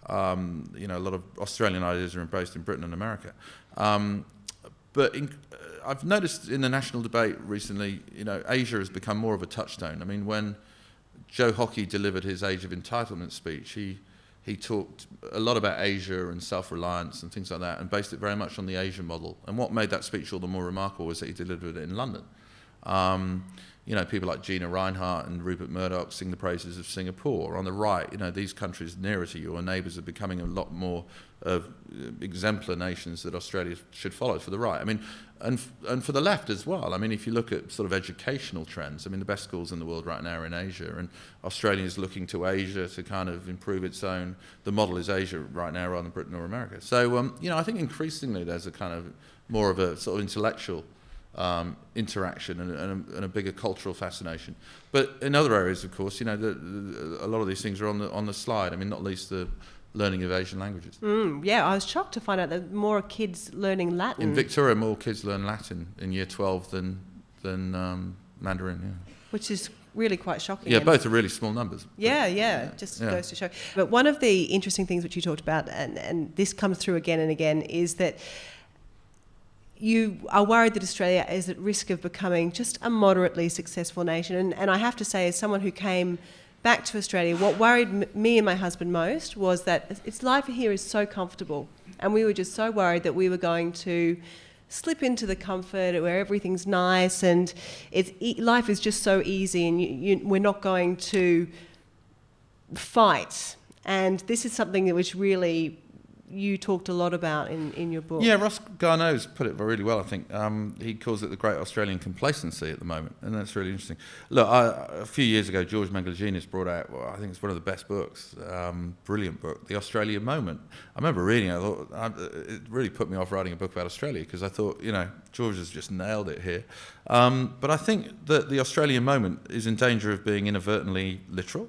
[SPEAKER 2] a lot of Australian ideas are embraced in Britain and America. But I've noticed in the national debate recently, Asia has become more of a touchstone. I mean, when Joe Hockey delivered his Age of Entitlement speech, he talked a lot about Asia and self-reliance and things like that, and based it very much on the Asian model. And what made that speech all the more remarkable was that he delivered it in London. People like Gina Reinhardt and Rupert Murdoch sing the praises of Singapore. On the right, these countries nearer to your neighbours are becoming a lot more of exemplar nations that Australia should follow for the right. I mean, and for the left as well. I mean, if you look at sort of educational trends, I mean, the best schools in the world right now are in Asia, and Australia is looking to Asia to kind of improve its own. The model is Asia right now rather than Britain or America. So, I think increasingly there's a kind of more of a sort of intellectual interaction and a bigger cultural fascination. But in other areas, of course, a lot of these things are on the slide. I mean, not least the learning of Asian languages.
[SPEAKER 1] Yeah, I was shocked to find out that more kids learning Latin.
[SPEAKER 2] In Victoria, more kids learn Latin in year 12 than Mandarin. Yeah.
[SPEAKER 1] Which is really quite shocking.
[SPEAKER 2] Yeah, both are really small numbers.
[SPEAKER 1] Just goes to show. But one of the interesting things which you talked about, and this comes through again and again, is that you are worried that Australia is at risk of becoming just a moderately successful nation. And I have to say, as someone who came back to Australia, what worried me and my husband most was that its life here is so comfortable. And we were just so worried that we were going to slip into the comfort where everything's nice and life is just so easy, and we're not going to fight. And this is something which really you talked a lot about in your book.
[SPEAKER 2] Yeah, Ross Garneau's put it really well, I think. He calls it the great Australian complacency at the moment, and that's really interesting. Look, a few years ago, George Mangaglinis brought out, I think it's one of the best books, brilliant book, The Australian Moment. I remember reading it, I thought, it really put me off writing a book about Australia, because I thought, George has just nailed it here. But I think that The Australian Moment is in danger of being inadvertently literal.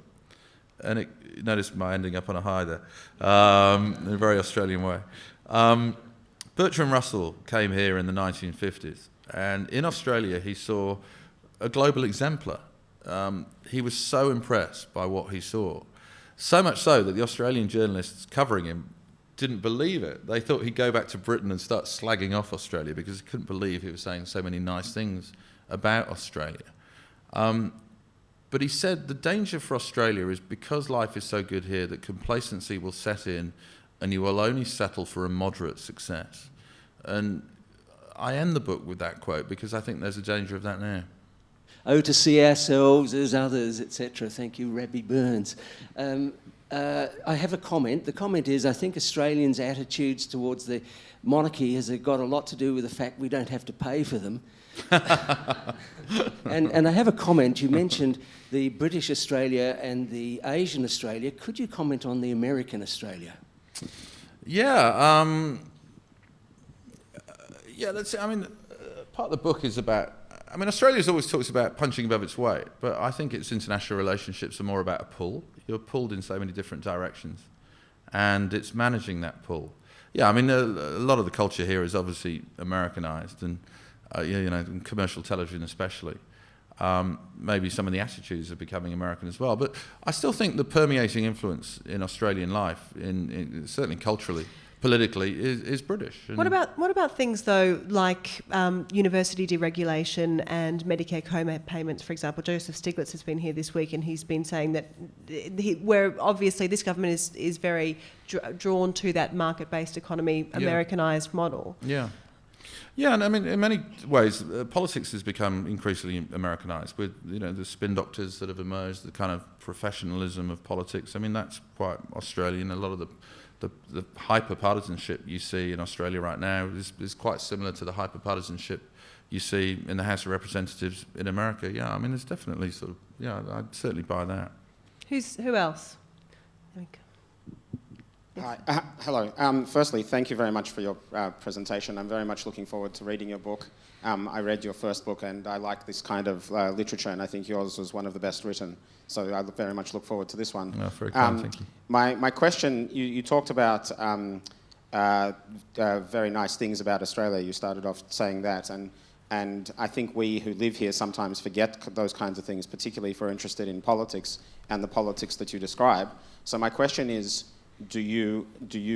[SPEAKER 2] And notice my ending up on a high there, in a very Australian way. Bertrand Russell came here in the 1950s, and in Australia he saw a global exemplar. He was so impressed by what he saw, so much so that the Australian journalists covering him didn't believe it. They thought he'd go back to Britain and start slagging off Australia because he couldn't believe he was saying so many nice things about Australia. But he said the danger for Australia is because life is so good here that complacency will set in and you will only settle for a moderate success. And I end the book with that quote because I think there's a danger of that now.
[SPEAKER 3] Oh, to see ourselves as others, etc. Thank you, Rabbi Burns. I have a comment. The comment is, I think Australians' attitudes towards the monarchy has got a lot to do with the fact we don't have to pay for them. and I have a comment. You mentioned the British Australia and the Asian Australia. Could you comment on the American Australia?
[SPEAKER 2] Yeah. Let's say, part of the book is about... Australia's always talks about punching above its weight, but I think its international relationships are more about a pull. You're pulled in so many different directions, and it's managing that pull. Yeah, I mean, a lot of the culture here is obviously Americanized, and in commercial television especially. Maybe some of the attitudes are becoming American as well. But I still think the permeating influence in Australian life, certainly culturally, politically, is British. And
[SPEAKER 1] what about things though like university deregulation and Medicare co-payments, for example? Joseph Stiglitz has been here this week, and he's been saying that where obviously this government is very drawn to that market-based economy, Americanized model.
[SPEAKER 2] Yeah. Yeah, and I mean, in many ways, politics has become increasingly Americanized with, the spin doctors that have emerged, the kind of professionalism of politics. I mean, that's quite Australian. A lot of the hyper-partisanship you see in Australia right now is quite similar to the hyper-partisanship you see in the House of Representatives in America. Yeah, I mean, it's definitely I'd certainly buy that.
[SPEAKER 1] Who else?
[SPEAKER 4] Hi. Hello. Firstly, thank you very much for your presentation. I'm very much looking forward to reading your book. I read your first book, and I like this kind of literature, and I think yours was one of the best written. So I very much look forward to this one.
[SPEAKER 2] Oh, very kind, thank you.
[SPEAKER 4] My question, you talked about very nice things about Australia. You started off saying that, and I think we who live here sometimes forget those kinds of things, particularly if we're interested in politics and the politics that you describe. So my question is, do you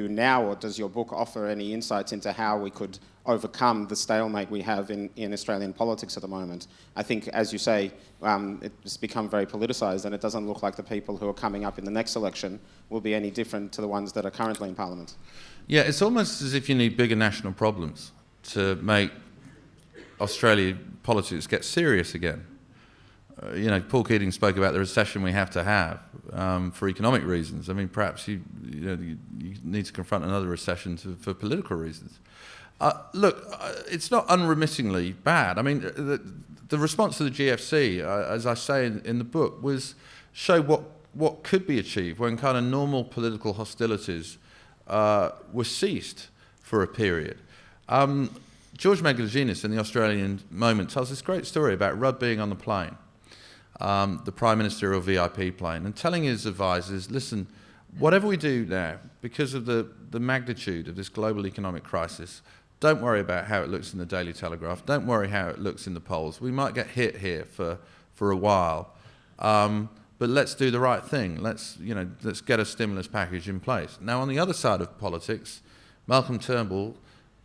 [SPEAKER 4] now, or does your book offer any insights into how we could overcome the stalemate we have in Australian politics at the moment? I think, as you say, it's become very politicised, and it doesn't look like the people who are coming up in the next election will be any different to the ones that are currently in Parliament.
[SPEAKER 2] Yeah, it's almost as if you need bigger national problems to make Australian politics get serious again. Paul Keating spoke about the recession we have to have for economic reasons. I mean, perhaps you need to confront another recession for political reasons. Look, it's not unremittingly bad. I mean, the response to the GFC, as I say in the book, was show what could be achieved when kind of normal political hostilities were ceased for a period. George Megalogenis in The Australian Moment tells this great story about Rudd being on the plane, the Prime Ministerial VIP plane, and telling his advisors, listen, whatever we do now, because of the magnitude of this global economic crisis, don't worry about how it looks in the Daily Telegraph, don't worry how it looks in the polls. We might get hit here for a while, but let's do the right thing. Let's get a stimulus package in place. Now, on the other side of politics, Malcolm Turnbull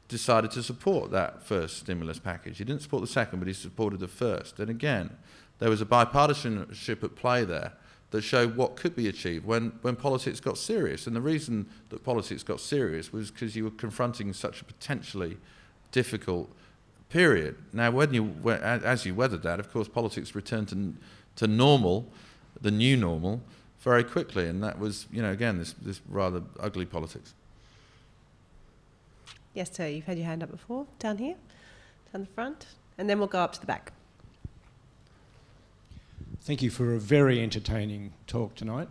[SPEAKER 2] decided to support that first stimulus package. He didn't support the second, but he supported the first. And again, there was a bipartisanship at play there that showed what could be achieved when politics got serious. And the reason that politics got serious was because you were confronting such a potentially difficult period. Now, as you weathered that, of course, politics returned to normal, the new normal, very quickly. And that was, again, this rather ugly politics.
[SPEAKER 1] Yes, sir, you've had your hand up before. Down here, down the front. And then we'll go up to the back.
[SPEAKER 5] Thank you for a very entertaining talk tonight.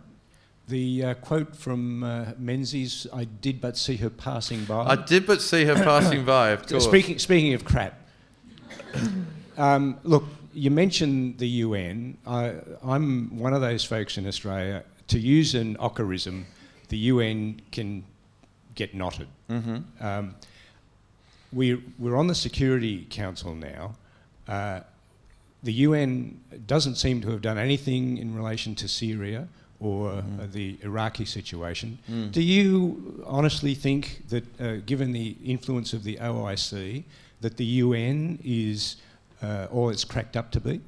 [SPEAKER 5] The quote from Menzies, I did but see her passing by.
[SPEAKER 2] I did but see her passing by, of course.
[SPEAKER 5] Speaking of crap. Look, you mentioned the UN. I'm one of those folks in Australia, to use an Ockerism, the UN can get knotted. Mm-hmm. We're on the Security Council now. The UN doesn't seem to have done anything in relation to Syria or the Iraqi situation. Do you honestly think that, given the influence of the OIC, that the UN is all it's cracked up to be?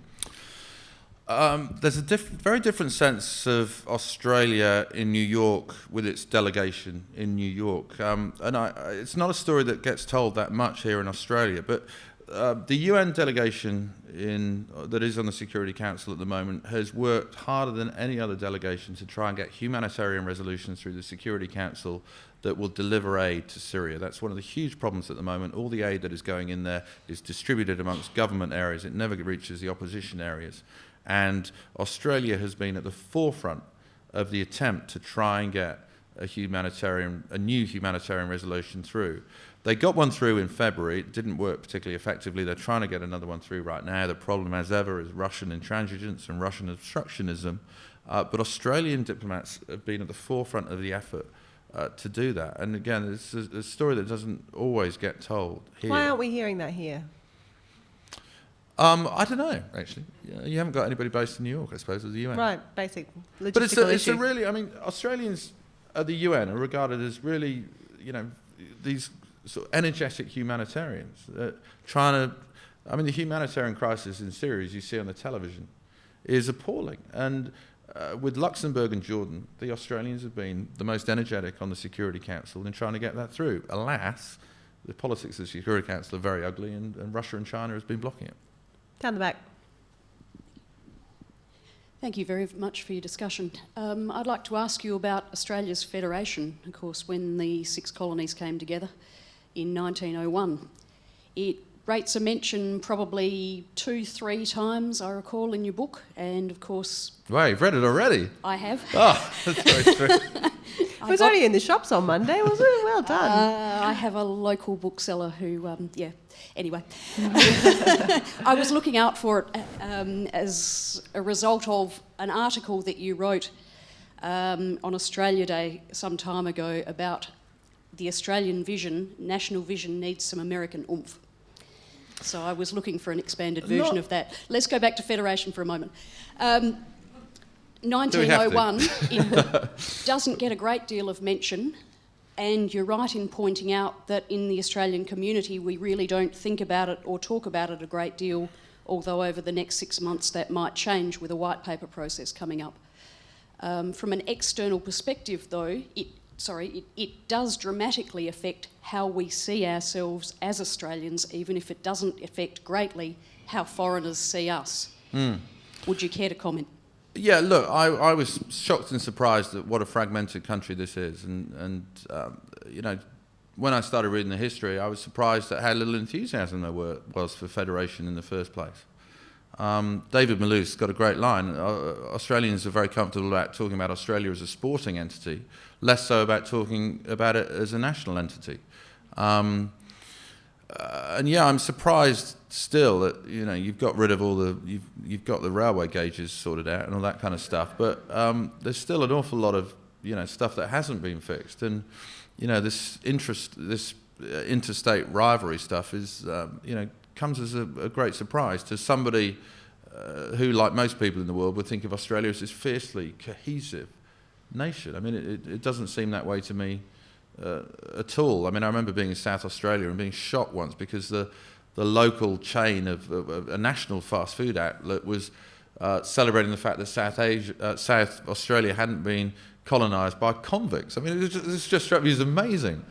[SPEAKER 2] There's a very different sense of Australia in New York with its delegation in New York. It's not a story that gets told that much here in Australia, but the UN delegation that is on the Security Council at the moment has worked harder than any other delegation to try and get humanitarian resolutions through the Security Council that will deliver aid to Syria. That's one of the huge problems at the moment. All the aid that is going in there is distributed amongst government areas. It never reaches the opposition areas. And Australia has been at the forefront of the attempt to try and get a new humanitarian resolution through. They got one through in February. It didn't work particularly effectively. They're trying to get another one through right now. The problem, as ever, is Russian intransigence and Russian obstructionism. But Australian diplomats have been at the forefront of the effort to do that. And again, it's a story that doesn't always get told here.
[SPEAKER 1] Why aren't we hearing that here?
[SPEAKER 2] I don't know, actually. You haven't got anybody based in New York, I suppose, or the UN.
[SPEAKER 1] Right, basic logistical
[SPEAKER 2] But it's a
[SPEAKER 1] issue.
[SPEAKER 2] really, I mean, Australians at the UN are regarded as really, these sort of energetic humanitarians trying to, I mean, the humanitarian crisis in Syria, as you see on the television, is appalling. And with Luxembourg and Jordan, the Australians have been the most energetic on the Security Council in trying to get that through. Alas, the politics of the Security Council are very ugly, and Russia and China has been blocking it.
[SPEAKER 1] Down the back.
[SPEAKER 6] Thank you very much for your discussion. I'd like to ask you about Australia's federation. Of course, when the 6 colonies came together in 1901, it rates a mention probably 2-3 times, I recall, in your book. And of course...
[SPEAKER 2] Wow, you've read it already?
[SPEAKER 6] I have.
[SPEAKER 2] Oh, that's very true.
[SPEAKER 1] It was only in the shops on Monday, was it? Well done.
[SPEAKER 6] I have a local bookseller who, anyway. I was looking out for it as a result of an article that you wrote on Australia Day some time ago about the Australian vision, national vision needs some American oomph. So I was looking for an expanded version of that. Let's go back to Federation for a moment. 1901 doesn't get a great deal of mention, and you're right in pointing out that in the Australian community we really don't think about it or talk about it a great deal, although over the next 6 months that might change with a white paper process coming up. From an external perspective though, it does dramatically affect how we see ourselves as Australians, even if it doesn't affect greatly how foreigners see us. Would you care to comment?
[SPEAKER 2] Yeah, look, I was shocked and surprised at what a fragmented country this is. And when I started reading the history, I was surprised at how little enthusiasm there was for federation in the first place. David Malouf's got a great line. Australians are very comfortable about talking about Australia as a sporting entity, less so about talking about it as a national entity. And yeah, I'm surprised still that you've got rid of all the you've got the railway gauges sorted out and all that kind of stuff, but there's still an awful lot of stuff that hasn't been fixed, and this interstate rivalry stuff is comes as a great surprise to somebody who, like most people in the world, would think of Australia as this fiercely cohesive nation. I mean, it doesn't seem that way to me at all. I mean, I remember being in South Australia and being shocked once because the local chain of a national fast food outlet was celebrating the fact that South Australia hadn't been colonised by convicts. I mean, this just struck me as amazing.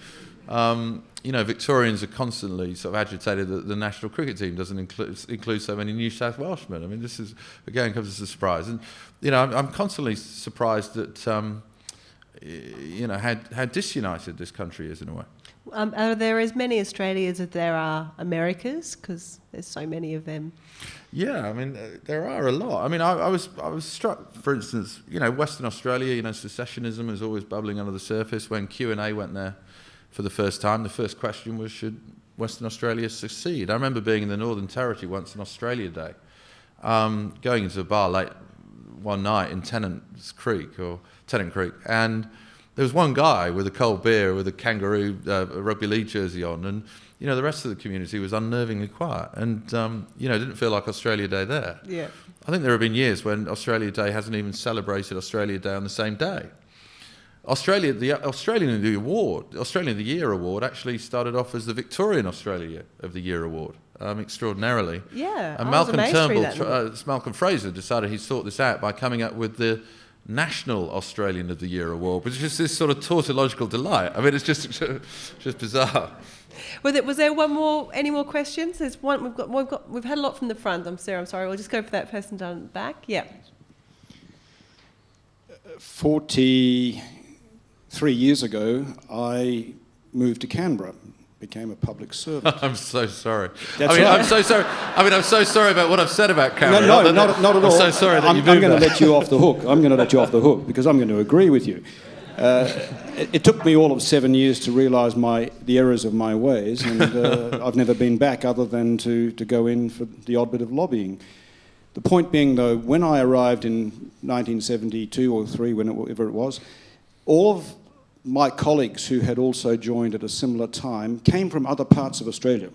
[SPEAKER 2] Victorians are constantly sort of agitated that the national cricket team doesn't include so many New South Welshmen. I mean, this is, again, comes as a surprise. And, I'm constantly surprised that, how disunited this country is in a way.
[SPEAKER 1] Are there as many Australias as there are Americas? Because there's so many of them.
[SPEAKER 2] Yeah, I mean, there are a lot. I mean, I was struck, for instance, Western Australia, secessionism is always bubbling under the surface. When Q&A went there for the first time, the first question was, should Western Australia secede? I remember being in the Northern Territory once on Australia Day, going into a bar late one night in Tennant Creek, and there was one guy with a cold beer with a kangaroo rugby league jersey on, and the rest of the community was unnervingly quiet, and didn't feel like Australia Day there.
[SPEAKER 1] Yeah.
[SPEAKER 2] I think there have been years when Australia Day hasn't even celebrated Australia Day on the same day. The Australian of the Year award actually started off as the Victorian Australia of the Year award, extraordinarily.
[SPEAKER 1] Yeah,
[SPEAKER 2] and
[SPEAKER 1] I was amazed through that.
[SPEAKER 2] Malcolm Fraser decided he'd sort this out by coming up with the National Australian of the Year award, which is just this sort of tautological delight. I mean, it's just bizarre.
[SPEAKER 1] Was there any more questions? There's one. We've had a lot from the front. I'm sorry. We'll just go for that person down the back. Yeah.
[SPEAKER 7] 43 years ago, I moved to Canberra, became a public servant.
[SPEAKER 2] I'm so sorry.
[SPEAKER 7] That's right.
[SPEAKER 2] I'm so sorry. I'm so sorry about what I've said about Canberra.
[SPEAKER 7] No, not at all.
[SPEAKER 2] I'm so sorry that you moved
[SPEAKER 7] I'm going to let you off the hook. I'm going to let you off the hook because I'm going to agree with you. It took me all of 7 years to realise the errors of my ways, and I've never been back other than to go in for the odd bit of lobbying. The point being, though, when I arrived in 1972 or 3, whenever it was, all of my colleagues who had also joined at a similar time came from other parts of Australia.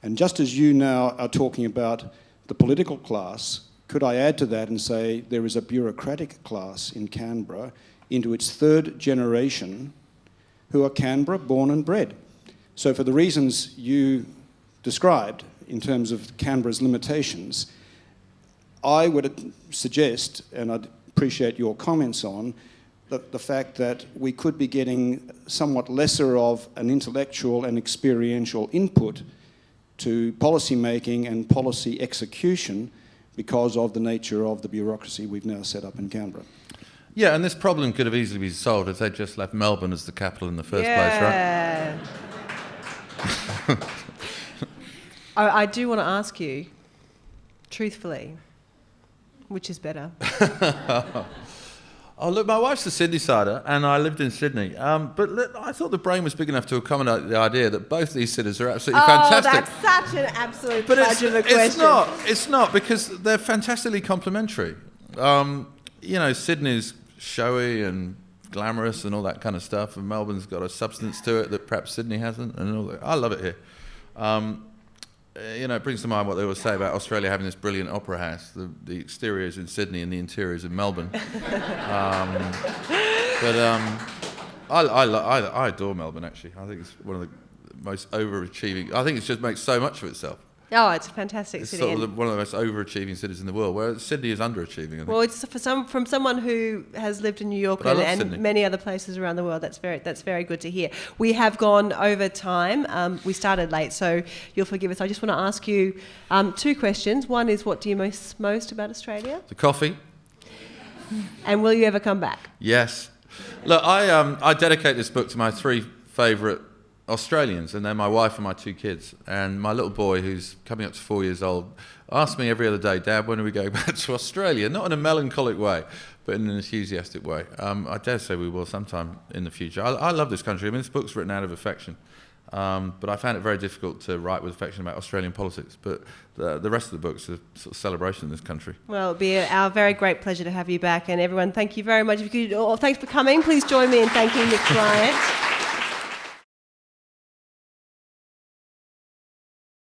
[SPEAKER 7] And just as you now are talking about the political class, could I add to that and say there is a bureaucratic class in Canberra into its third generation who are Canberra born and bred. So for the reasons you described in terms of Canberra's limitations, I would suggest, and I'd appreciate your comments on, the fact that we could be getting somewhat lesser of an intellectual and experiential input to policy making and policy execution because of the nature of the bureaucracy we've now set up in Canberra.
[SPEAKER 2] Yeah, and this problem could have easily been solved if they just left Melbourne as the capital in the first place, right?
[SPEAKER 1] I do want to ask you, truthfully, which is better?
[SPEAKER 2] Oh, look, my wife's a Sydney-sider, and I lived in Sydney. But look, I thought the brain was big enough to accommodate the idea that both these cities are absolutely fantastic.
[SPEAKER 1] Oh, that's such an absolute
[SPEAKER 2] But
[SPEAKER 1] fudge of a question.
[SPEAKER 2] It's not, because they're fantastically complementary. Sydney's showy and glamorous and all that kind of stuff, and Melbourne's got a substance to it that perhaps Sydney hasn't, and all that. I love it here. It brings to mind what they always say about Australia having this brilliant opera house. The exterior is in Sydney and the interior is in Melbourne. I adore Melbourne, actually. I think it's one of the most overachieving. I think it just makes so much of itself.
[SPEAKER 1] Oh, it's a fantastic
[SPEAKER 2] It's
[SPEAKER 1] city.
[SPEAKER 2] sort of one of the most overachieving cities in the world, whereas Sydney is underachieving, I think.
[SPEAKER 1] Well, it's from someone who has lived in New York and many other places around the world. That's very good to hear. We have gone over time. We started late, so you'll forgive us. I just want to ask you two questions. One is, what do you miss most about Australia?
[SPEAKER 2] The coffee.
[SPEAKER 1] And will you ever come back?
[SPEAKER 2] Yes. Look, I dedicate this book to my three favourite Australians, and they're my wife and my two kids. And my little boy, who's coming up to 4 years old, asks me every other day, "Dad, when are we going back to Australia?" Not in a melancholic way, but in an enthusiastic way. I dare say we will sometime in the future. I love this country. I mean, this book's written out of affection. But I found it very difficult to write with affection about Australian politics. But the rest of the book's a sort of celebration of this country.
[SPEAKER 1] Well, it'll be our very great pleasure to have you back. And everyone, thank you very much. If you could, thanks for coming. Please join me in thanking Nick Bryant.